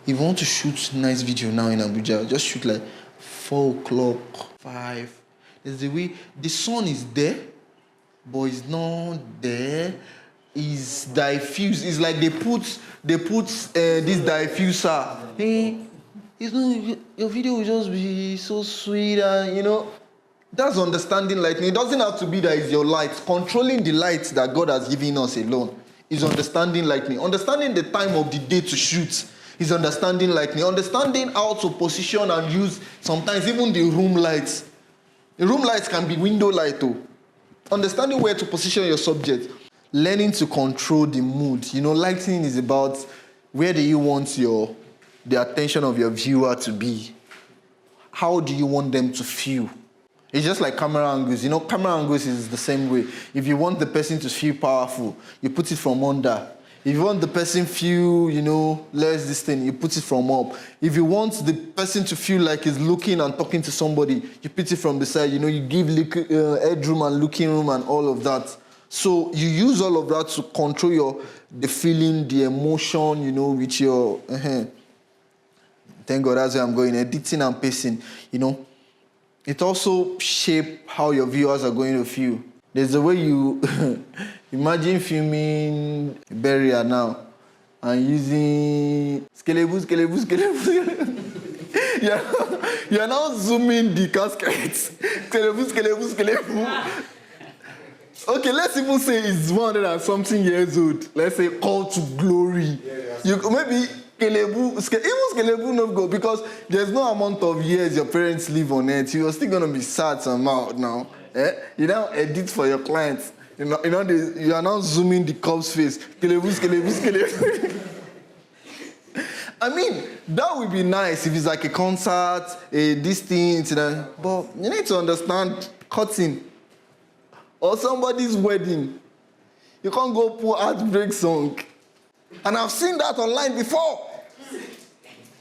If you want to shoot nice video now in Abuja, just shoot like 4 o'clock, 5. There's the way the sun is there, but it's not there. It's diffused. It's like they put this diffuser. Hey, your video will just be so sweet and that's understanding lighting. It doesn't have to be that it's your light. Controlling the light that God has given us alone is understanding lighting. Understanding the time of the day to shoot is understanding lighting. Understanding how to position and use sometimes even the room lights. The room lights can be window light too. Understanding where to position your subject. Learning to control the mood. Lighting is about where do you want the attention of your viewer to be? How do you want them to feel? It's just like camera angles. Camera angles is the same way. If you want the person to feel powerful, you put it from under. If you want the person feel, less this thing, you put it from up. If you want the person to feel like he's looking and talking to somebody, you put it from the side. You give headroom and looking room and all of that. So you use all of that to control the feeling, the emotion, with your... Thank God that's where I'm going. Editing and pacing, It also shapes how your viewers are going to feel. There's a way you... Imagine filming burial now and using... Skelebu. You're now zooming the casket. Skelebu. Okay, let's even say it's 100 and something years old. Let's say Call to Glory. Maybe Skelebu not go because there's no amount of years your parents live on earth. You're still gonna be sad somehow now. You now edit for your clients. You are now zooming the corpse face. Skelebu. I mean, that would be nice if it's like a concert, this thing, but you need to understand cutting. Or somebody's wedding. You can't go put heartbreak song. And I've seen that online before.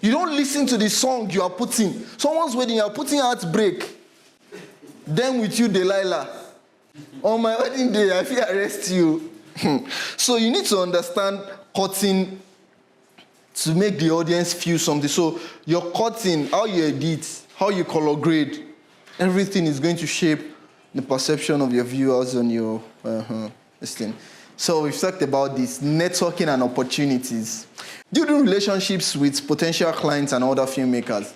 You don't listen to the song you are putting. Someone's wedding, you are putting heartbreak. Then with you, Delilah. On my wedding day, I feel arrest you. So you need to understand cutting to make the audience feel something. So your cutting, how you edit, how you color grade, everything is going to shape the perception of your viewers on your this thing. So we've talked about this, networking and opportunities. Building relationships with potential clients and other filmmakers.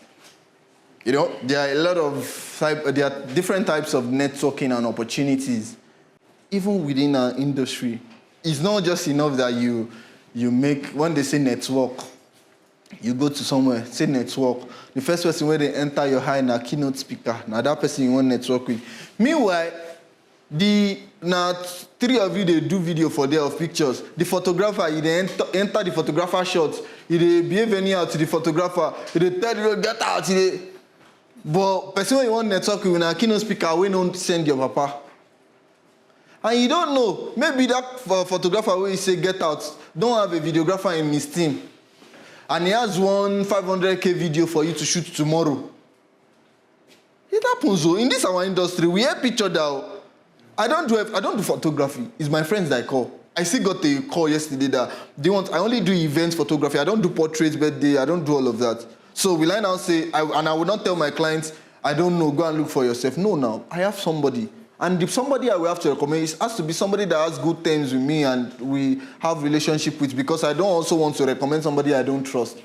You know, there are different types of networking and opportunities, even within our industry. It's not just enough that you make, when they say network, you go to somewhere, say network. The first person where they enter your eye na keynote speaker. Now that person you want network with. Meanwhile, now three of you they do video for there of pictures. The photographer, you they enter the photographer shots. You they behave anyhow to the photographer. You they tell you get out. But person when you want network with na keynote speaker, we don't send your papa. And you don't know, maybe that photographer where you say get out, don't have a videographer in his team. And he has one 500K video for you to shoot tomorrow. It happens though. In this our industry, we help each other. I don't do photography. It's my friends that I call. I still got a call yesterday that I only do events photography. I don't do portraits, birthday. I don't do all of that. So will I now say, and I will not tell my clients, I don't know, go and look for yourself. No, now, I have somebody. And the somebody I will have to recommend, it has to be somebody that has good terms with me and we have relationship with, because I don't also want to recommend somebody I don't trust.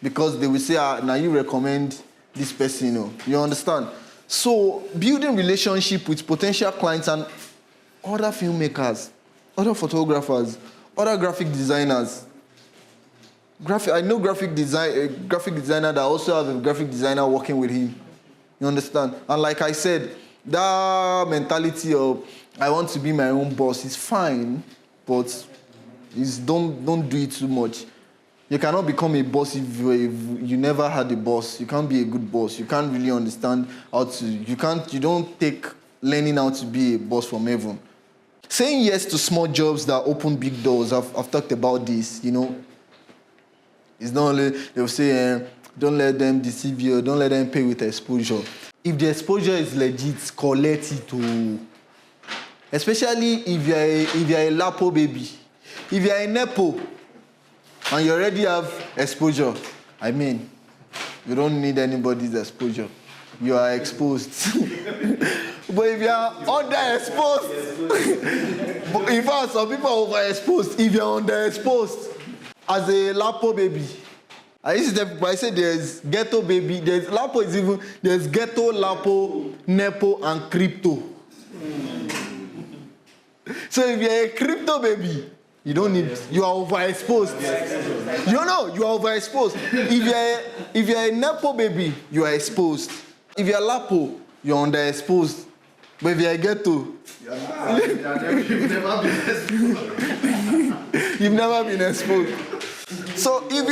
Because they will say, now you recommend this person, you understand? So building relationship with potential clients and other filmmakers, other photographers, other graphic designers. I know graphic designer that also have a graphic designer working with him. You understand? And like I said, that mentality of I want to be my own boss is fine, but don't do it too much. You cannot become a boss if you never had a boss. You can't be a good boss. You can't really understand how to. You don't take learning how to be a boss from heaven. Saying yes to small jobs that open big doors. I've talked about this. It's not only they'll say don't let them deceive you. Don't let them pay with exposure. If the exposure is legit, collect it too. Especially if you're a Lapo baby. If you're a Nepo and you already have exposure, you don't need anybody's exposure. You are exposed. But if you are underexposed, in fact, some people are overexposed. If you're underexposed, as a Lapo baby, I said there's ghetto baby, there's ghetto, Lapo, Nepo, and crypto. So if you're a crypto baby, you don't need, you are overexposed. You are overexposed. If you're a Nepo baby, you are exposed. If you're Lapo, you're underexposed. But if you're a ghetto, you've never been exposed. So if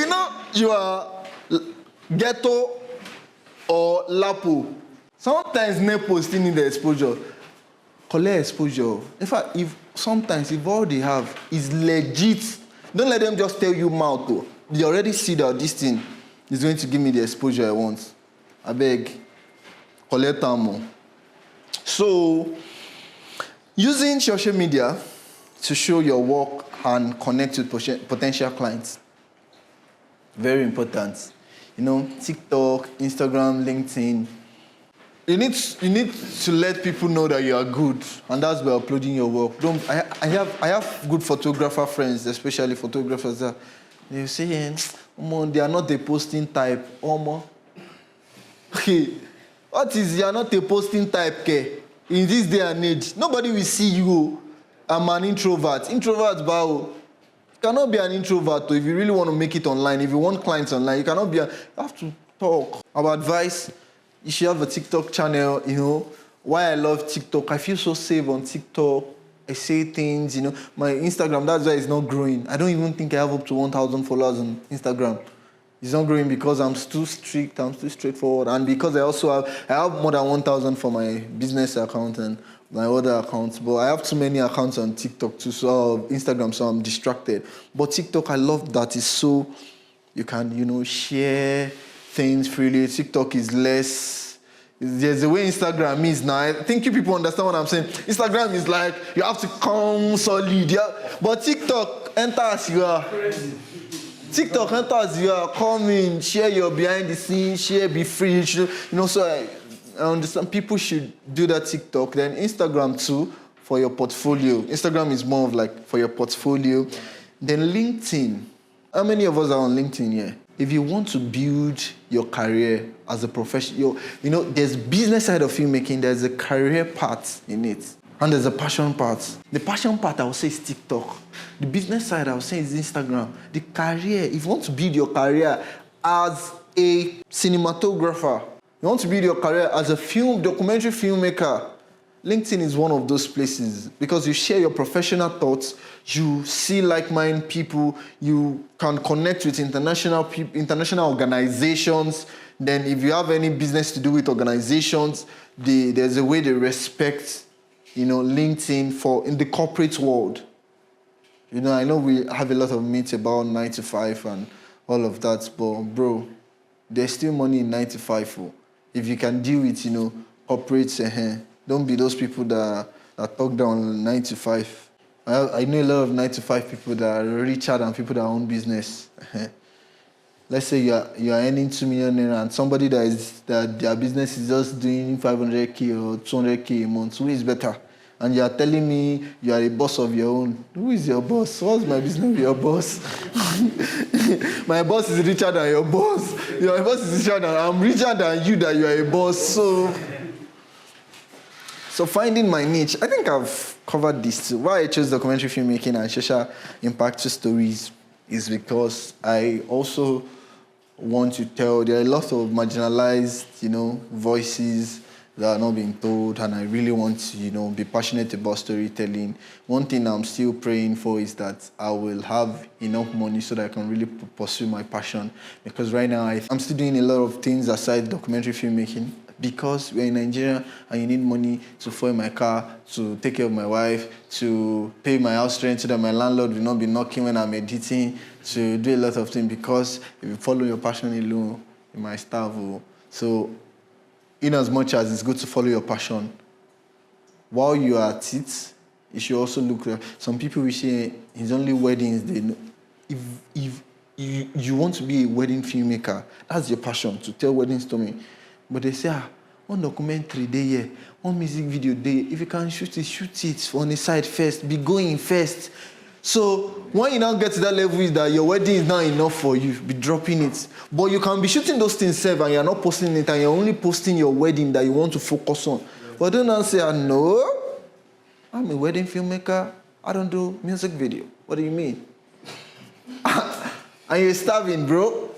you are ghetto or Lapo, sometimes Nepo still need the exposure. Collect exposure. In fact, if all they have is legit, don't let them just tell you mouth though. They already see that this thing is going to give me the exposure I want. I beg, collect ammo. So, using social media to show your work and connect with potential clients. Very important. TikTok, Instagram, LinkedIn. You need to let people know that you are good, and that's by uploading your work. I have good photographer friends, especially photographers that they say, they are not a posting type. Okay, what is you are not a posting type? Okay? In this day and age, nobody will see you. I'm an introvert. Introvert, bow. You cannot be an introvert if you really want to make it online. If you want clients online, you cannot be. You have to talk. Our advice. You should have a TikTok channel, Why I love TikTok, I feel so safe on TikTok. I say things, My Instagram, that's why it's not growing. I don't even think I have up to 1,000 followers on Instagram. It's not growing because I'm too strict, I'm too straightforward. And because I have more than 1,000 for my business account and my other accounts. But I have too many accounts on TikTok too, Instagram, so I'm distracted. But TikTok, I love that. It's so, you can, share things freely. TikTok is less. There's a way Instagram is now. I think you people understand what I'm saying. Instagram is like you have to come solid, yeah. But TikTok, enter as you are. TikTok hunters, you are coming, share your behind the scenes, share, be free. So I understand people should do that TikTok. Then Instagram too, for your portfolio. Instagram is more of like for your portfolio. Then LinkedIn. How many of us are on LinkedIn here? If you want to build your career as a professional, there's business side of filmmaking, there's a career part in it. And there's a passion part. The passion part, I would say, is TikTok. The business side, I would say, is Instagram. The career, if you want to build your career as a cinematographer, you want to build your career as a documentary filmmaker, LinkedIn is one of those places because you share your professional thoughts, you see like-minded people, you can connect with international organizations. Then if you have any business to do with organizations, there's a way they respect LinkedIn in the corporate world. I know we have a lot of myths about 9 to 5 and all of that, but bro, there's still money in 9 to 5. If you can deal with, corporates, don't be those people that talk down 9 to 5. I know a lot of 9 to 5 people that are richer than people that own business. Let's say you are earning 2 million naira and somebody that their business is just doing 500K or 200K a month. Who is better? And you are telling me you are a boss of your own. Who is your boss? What's my business with your boss? My boss is richer than your boss. Your boss is richer than I'm richer than you that you are a boss. So finding my niche, I think I've covered this too. Why I chose documentary filmmaking and social impact stories is because I also want to tell there are a lot of marginalized, voices that are not being told, and I really want to, be passionate about storytelling. One thing I'm still praying for is that I will have enough money so that I can really pursue my passion. Because right now I'm still doing a lot of things aside documentary filmmaking. Because we're in Nigeria and you need money to fuel my car, to take care of my wife, to pay my house rent so that my landlord will not be knocking when I'm editing, to do a lot of things. Because if you follow your passion alone, you might starve. So in as much as it's good to follow your passion, while you are at it, you should also look. Some people will say it's only weddings they know. If you want to be a wedding filmmaker, that's your passion, to tell wedding story. But they say, one documentary day here, one music video day. If you can shoot it on the side first. Be going first. So when you now get to that level is that your wedding is not enough for you, be dropping it. But you can be shooting those things self and you're not posting it and you're only posting your wedding that you want to focus on. But don't now say, no, I'm a wedding filmmaker. I don't do music video. What do you mean? And you're starving, bro.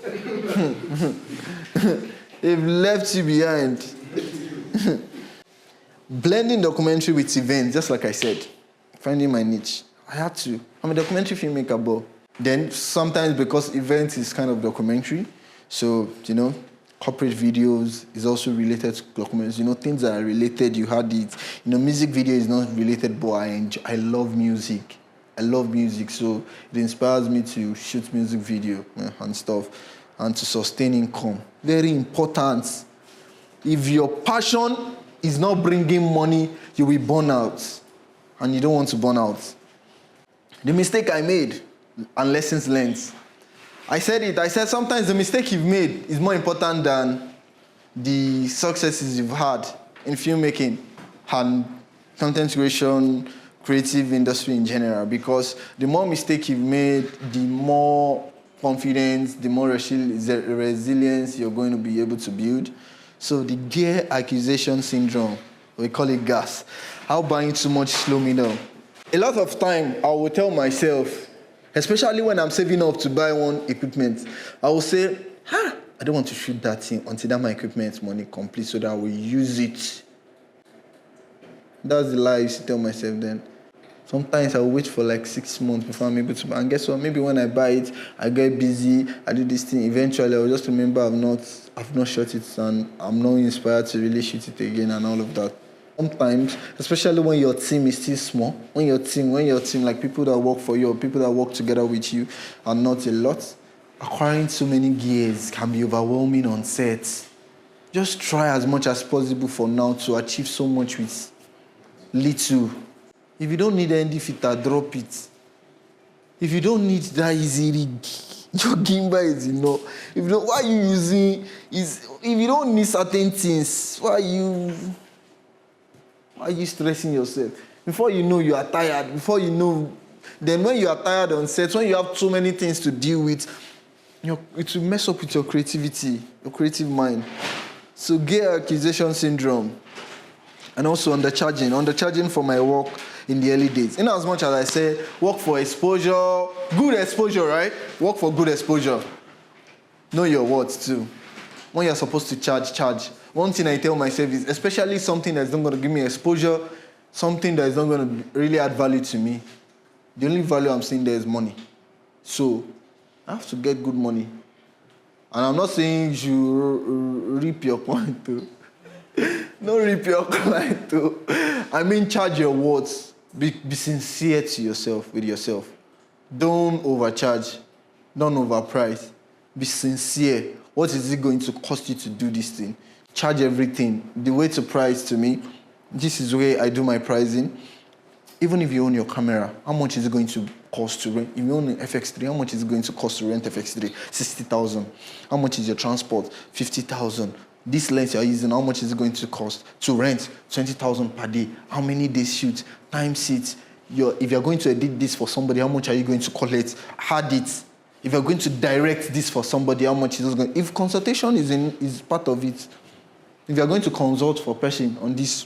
They've left you behind. Blending documentary with events, just like I said. Finding my niche. I had to. I'm a documentary filmmaker, but then sometimes because events is kind of documentary, so, corporate videos is also related to documents. Things that are related, you had it. Music video is not related, but I love music. I love music, so it inspires me to shoot music video and stuff, and to sustain income. Very important. If your passion is not bringing money, you will burn out, and you don't want to burn out. The mistake I made and lessons learned. I said sometimes the mistake you've made is more important than the successes you've had in filmmaking and content creation, creative industry in general, because the more mistake you've made, the more confidence, the more resilience you're going to be able to build. So the gear acquisition syndrome, we call it GAS. How buying too much slow me down. A lot of time, I will tell myself, especially when I'm saving up to buy one equipment, I will say, I don't want to shoot that thing until that my equipment money complete so that I will use it. That's the lie I used to tell myself then. Sometimes I'll wait for like 6 months before I'm able to buy. And guess what? Maybe when I buy it, I get busy, I do this thing. Eventually, I'll just remember I've not shot it and I'm not inspired to really shoot it again and all of that. Sometimes, especially when your team is still small, when your team, like people that work for you or people that work together with you are not a lot, acquiring so many gears can be overwhelming on set. Just try as much as possible for now to achieve so much with little. If you don't need any filter, drop it. If you don't need that easy rig, Your gimbal is enough. If you don't, why are you using is if you don't need certain things, why are you stressing yourself? Before you know you are tired, before you know, then when you are tired on set, when you have too many things to deal with, it will mess up with your creativity, your creative mind. So gear acquisition syndrome. And also undercharging for my work in the early days. In as much as I say, work for exposure, good exposure, right? Work for good exposure. Know your worth too. When you're supposed to charge. One thing I tell myself is, especially something that's not going to give me exposure, something that is not going to really add value to me, the only value I'm seeing there is money. So I have to get good money. And I'm not saying you reap your client too. Don't reap your client too. I mean, charge your words. Be sincere to yourself, with yourself. Don't overcharge. Don't overprice. Be sincere. What is it going to cost you to do this thing? Charge everything. The way to price to me, this is where I do my pricing. Even if you own your camera, how much is it going to cost to rent? If you own an FX3, how much is it going to cost to rent FX3? 60,000. How much is your transport? 50,000. This lens you're using, how much is it going to cost to rent? 20,000 per day. How many days shoot? Time seats. If you're going to edit this for somebody, how much are you going to collect? Hard it. If you're going to direct this for somebody, how much is it going? If consultation is part of it, if you're going to consult for a person on this,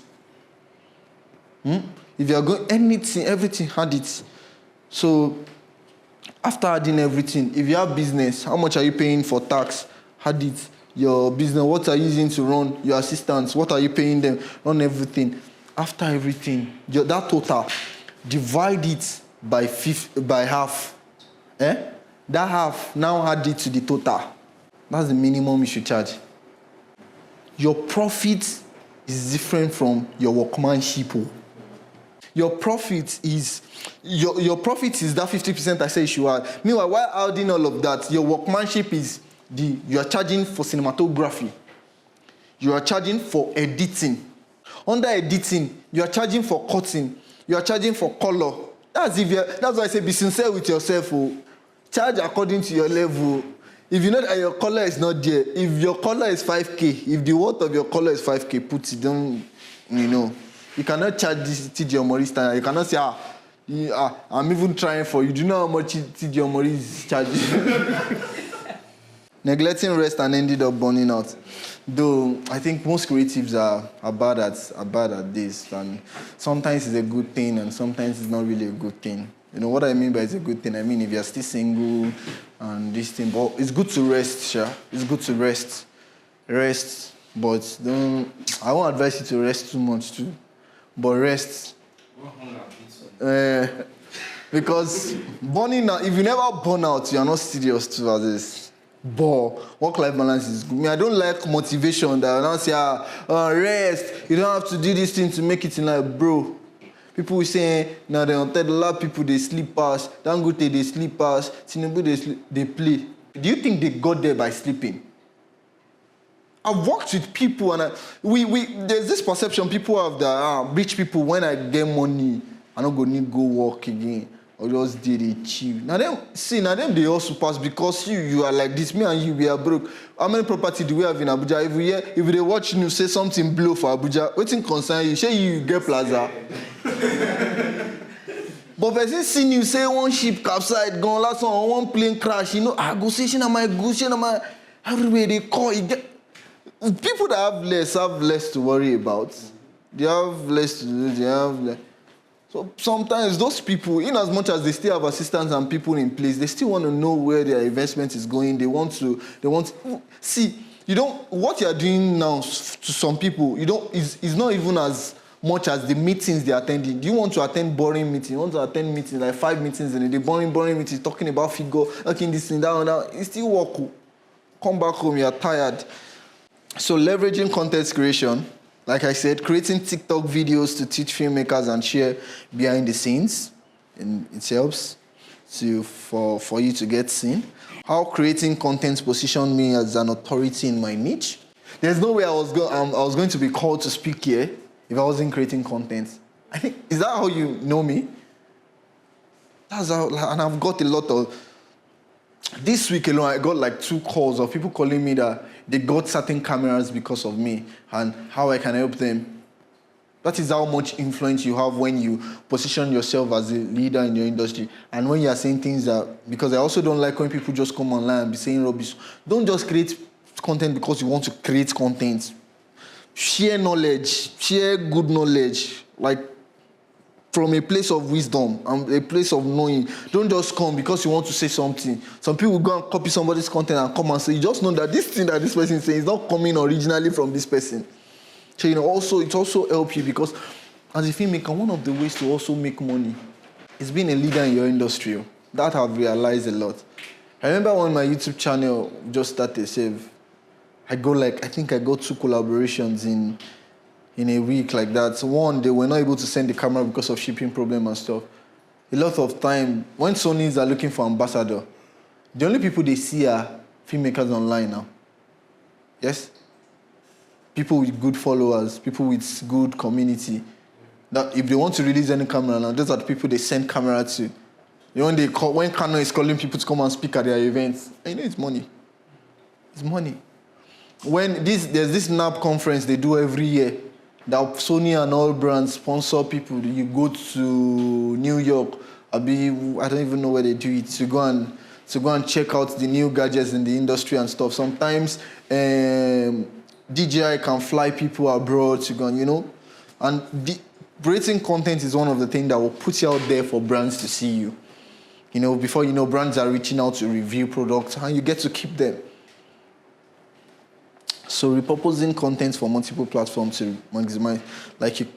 if you're going everything, had it. So after adding everything, if you have business, how much are you paying for tax? Had it. Your business, what are you using to run? Your assistants, what are you paying them? Run everything. After everything, that total, divide it by half. That half now add it to the total. That's the minimum you should charge. Your profit is different from your workmanship. Your profit is that 50% I say you should add. Meanwhile, while adding all of that, your workmanship is you are charging for cinematography. You are charging for editing. Under editing, you are charging for cutting. You are charging for color. That's why I say be sincere with yourself. Charge according to your level. If you know that your color is not there, if your color is 5K, if the worth of your color is 5K, put it down, You cannot charge this TJ Omori standard. You cannot say, I'm even trying for you. Do you know how much TJ Omori is charging? Neglecting rest and ended up burning out. Though I think most creatives are bad at this. And sometimes it's a good thing and sometimes it's not really a good thing. You know what I mean by it's a good thing? I mean if you're still single and this thing, but it's good to rest, sure. It's good to rest. Rest, but I won't advise you to rest too much too. But rest. Because burning out, if you never burn out, you're not serious too as this. But work-life balance is good. I don't like motivation that I don't say, rest. You don't have to do this thing to make it in life, bro. People will say, now they don't tell a lot of people they sleep past. Dangote they sleep past. Tinubu they play. Do you think they got there by sleeping? I've worked with people and there's this perception people have that rich people, when I get money, I don't go need go work again. Or just did it chill. Now them they also pass because you are like this. Me and you, we are broke. How many property do we have in Abuja? If they watch you say something blow for Abuja, what thing concern you? Say you get plaza. But person seen you say one ship capsized, gone last one plane crash, I go say my goose, everywhere they call it. People that have less to worry about. They have less to do, they have less. So sometimes those people, in as much as they still have assistants and people in place, they still want to know where their investment is going. They want to see, what you are doing now to some people, is not even as much as the meetings they are attending. Do you want to attend boring meetings? You want to attend meetings, like 5 meetings in a day, boring meetings, talking about figure, talking this and that. You still work. Come back home, you are tired. So leveraging content creation, like I said, creating TikTok videos to teach filmmakers and share behind the scenes, and it helps for you to get seen. How creating content positioned me as an authority in my niche. There's no way I was going to be called to speak here if I wasn't creating content. I think, is that how you know me? That's how, and I've got a lot of This week alone, I got like 2 calls of people calling me that they got certain cameras because of me and how I can help them. That is how much influence you have when you position yourself as a leader in your industry. And when you are saying things that, because I also don't like when people just come online and be saying rubbish. Don't just create content because you want to create content. Share knowledge, share good knowledge, like from a place of wisdom and a place of knowing. Don't just come because you want to say something. Some people go and copy somebody's content and come and say, you just know that this thing that this person is saying is not coming originally from this person. So, also, it also helps you because as a filmmaker, one of the ways to also make money is being a leader in your industry. That I've realized a lot. I remember when my YouTube channel just started, I think I got 2 collaborations in a week like that. So one, they were not able to send the camera because of shipping problem and stuff. A lot of time, when Sonys are looking for ambassador, the only people they see are filmmakers online now. Yes? People with good followers, people with good community. That if they want to release any camera now, those are the people they send camera to. When Canon is calling people to come and speak at their events, it's money. It's money. There's this NAB conference they do every year, that Sony and all brands sponsor people. You go to New York, I don't even know where they do it, to go and check out the new gadgets in the industry and stuff. Sometimes DJI can fly people abroad to go, and creating content is one of the things that will put you out there for brands to see you. Before brands are reaching out to review products and you get to keep them. So repurposing content for multiple platforms to maximize, like you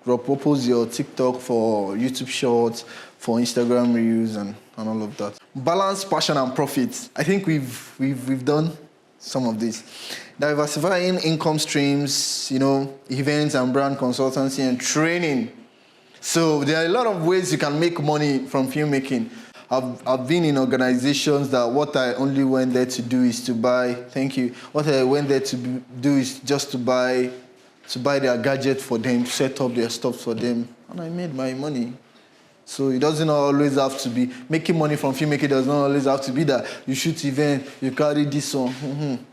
repurpose your TikTok for YouTube Shorts, for Instagram Reels, and all of that. Balance, passion, and profit. I think we've done some of this. Diversifying income streams, events and brand consultancy and training. So there are a lot of ways you can make money from filmmaking. I've been in organizations that what I only went there to do is to buy. Thank you. What I went there to do is just to buy their gadget for them, to set up their stuff for them, and I made my money. So it doesn't always have to be making money from filmmaking. Does not always have to be that you shoot event, you carry this on.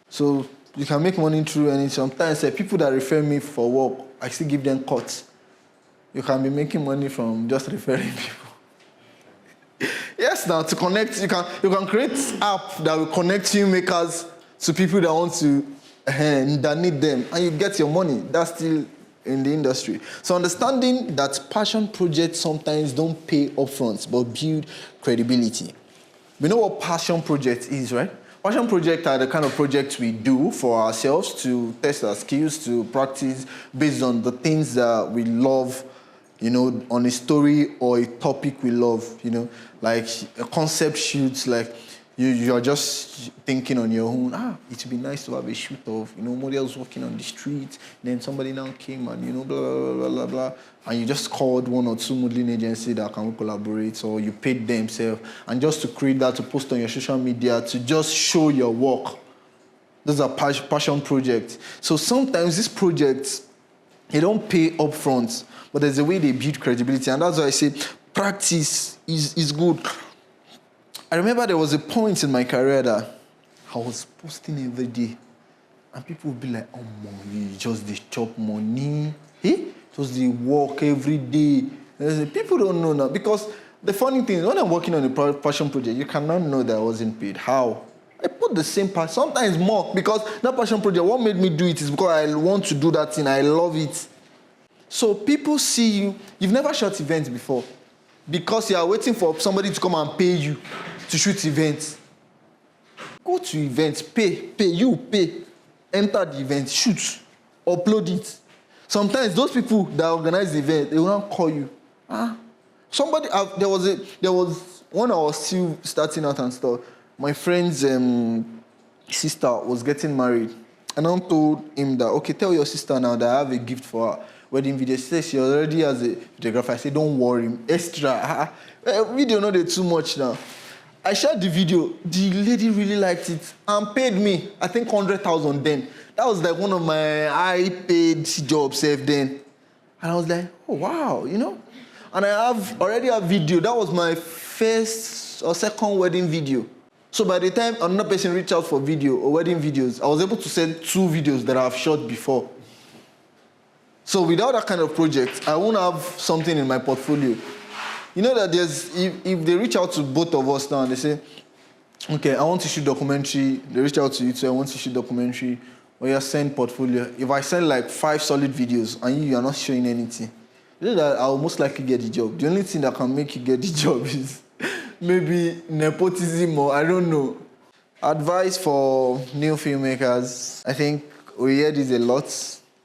So you can make money through any. Sometimes people that refer me for work, I still give them cuts. You can be making money from just referring people. Yes, now to connect, you can create app that will connect filmmakers to people that want to that need them, and you get your money. That's still in the industry. So understanding that passion projects sometimes don't pay upfront, but build credibility. We know what passion project is, right? Passion projects are the kind of projects we do for ourselves to test our skills, to practice based on the things that we love, on a story or a topic we love, like a concept shoots, like you're just thinking on your own, it would be nice to have a shoot of, models walking on the street, then somebody now came and, blah, blah, blah, blah, blah, and you just called 1 or 2 modeling agencies that can collaborate, or you paid themselves, and just to create that, to post on your social media, to just show your work. Those are passion projects. So sometimes these projects, they don't pay upfront, but there's a way they build credibility, and that's why I say practice is good. I remember there was a point in my career that I was posting every day, and people would be like, "Oh, money, just the chop money, just the work every day." People don't know now, because the funny thing is, when I'm working on a passion project, you cannot know that I wasn't paid. How? I put the same part, sometimes more, because that passion project, what made me do it is because I want to do that thing, I love it. So people see you, you've never shot events before, because you are waiting for somebody to come and pay you to shoot events. Go to events, pay, enter the event, shoot, upload it. Sometimes those people that organize the event, they will not call you. Somebody, there was when I was still starting out and stuff, my friend's sister was getting married, and I told him that, okay, tell your sister now that I have a gift for her. Wedding video. She says she already has a videographer. I said, don't worry, extra. Video not there too much now. I shared the video. The lady really liked it and paid me, I think, 100,000 then. That was like one of my high-paid jobs then. And I was like, oh, wow, And I already have video. That was my first or second wedding video. So by the time another person reached out for video or wedding videos, I was able to send 2 videos that I've shot before. So without that kind of project, I won't have something in my portfolio. You know that if they reach out to both of us now and they say, okay, I want to shoot documentary, they reach out to you too, I want to shoot documentary, or you send portfolio. If I send like 5 solid videos and you are not showing anything, you know that I'll most likely get the job. The only thing that can make you get the job is maybe nepotism or I don't know. Advice for new filmmakers, I think we hear this a lot,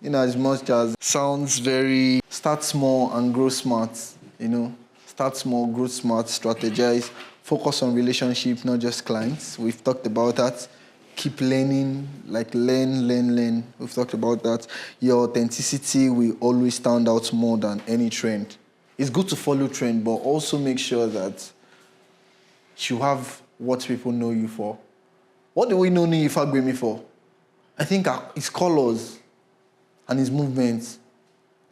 you know, as much as sounds very start small and grow smart, you know. Start small, grow smart, strategize, focus on relationship, not just clients. We've talked about that. Keep learning, like learn. We've talked about that. Your authenticity will always stand out more than any trend. It's good to follow trend, but also make sure that you have what people know you for. What do we know Ifegbemi for? I think his colors and his movements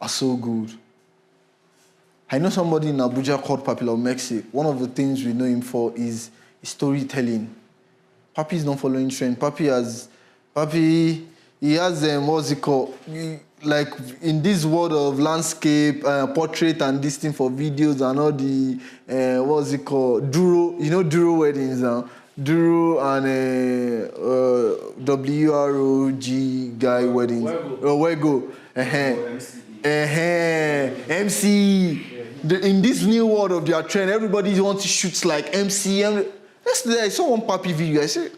are so good. I know somebody in Abuja called Papi Mexi. One of the things we know him for is storytelling. Papi is not following trend. Papi has, what's it called? Like in this world of landscape, portrait and this thing for videos and all the, what's it called? Duro, you know Duro weddings now? Duro and WROG guy weddings. Wego. MC. In this new world of their trend, everybody wants to shoot like MC. Yesterday I saw one Papi video. I said,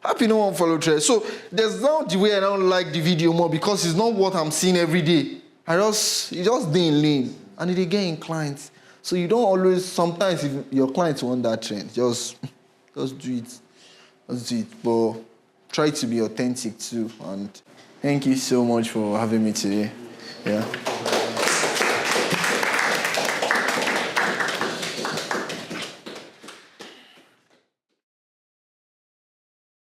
Papi no one follow trend. So there's now the way I don't like the video more because it's not what I'm seeing every day. It's just being lean and they get in clients. So you don't always, sometimes if your clients want that trend, just do it. Just do it. But try to be authentic too. And thank you so much for having me today. Yeah.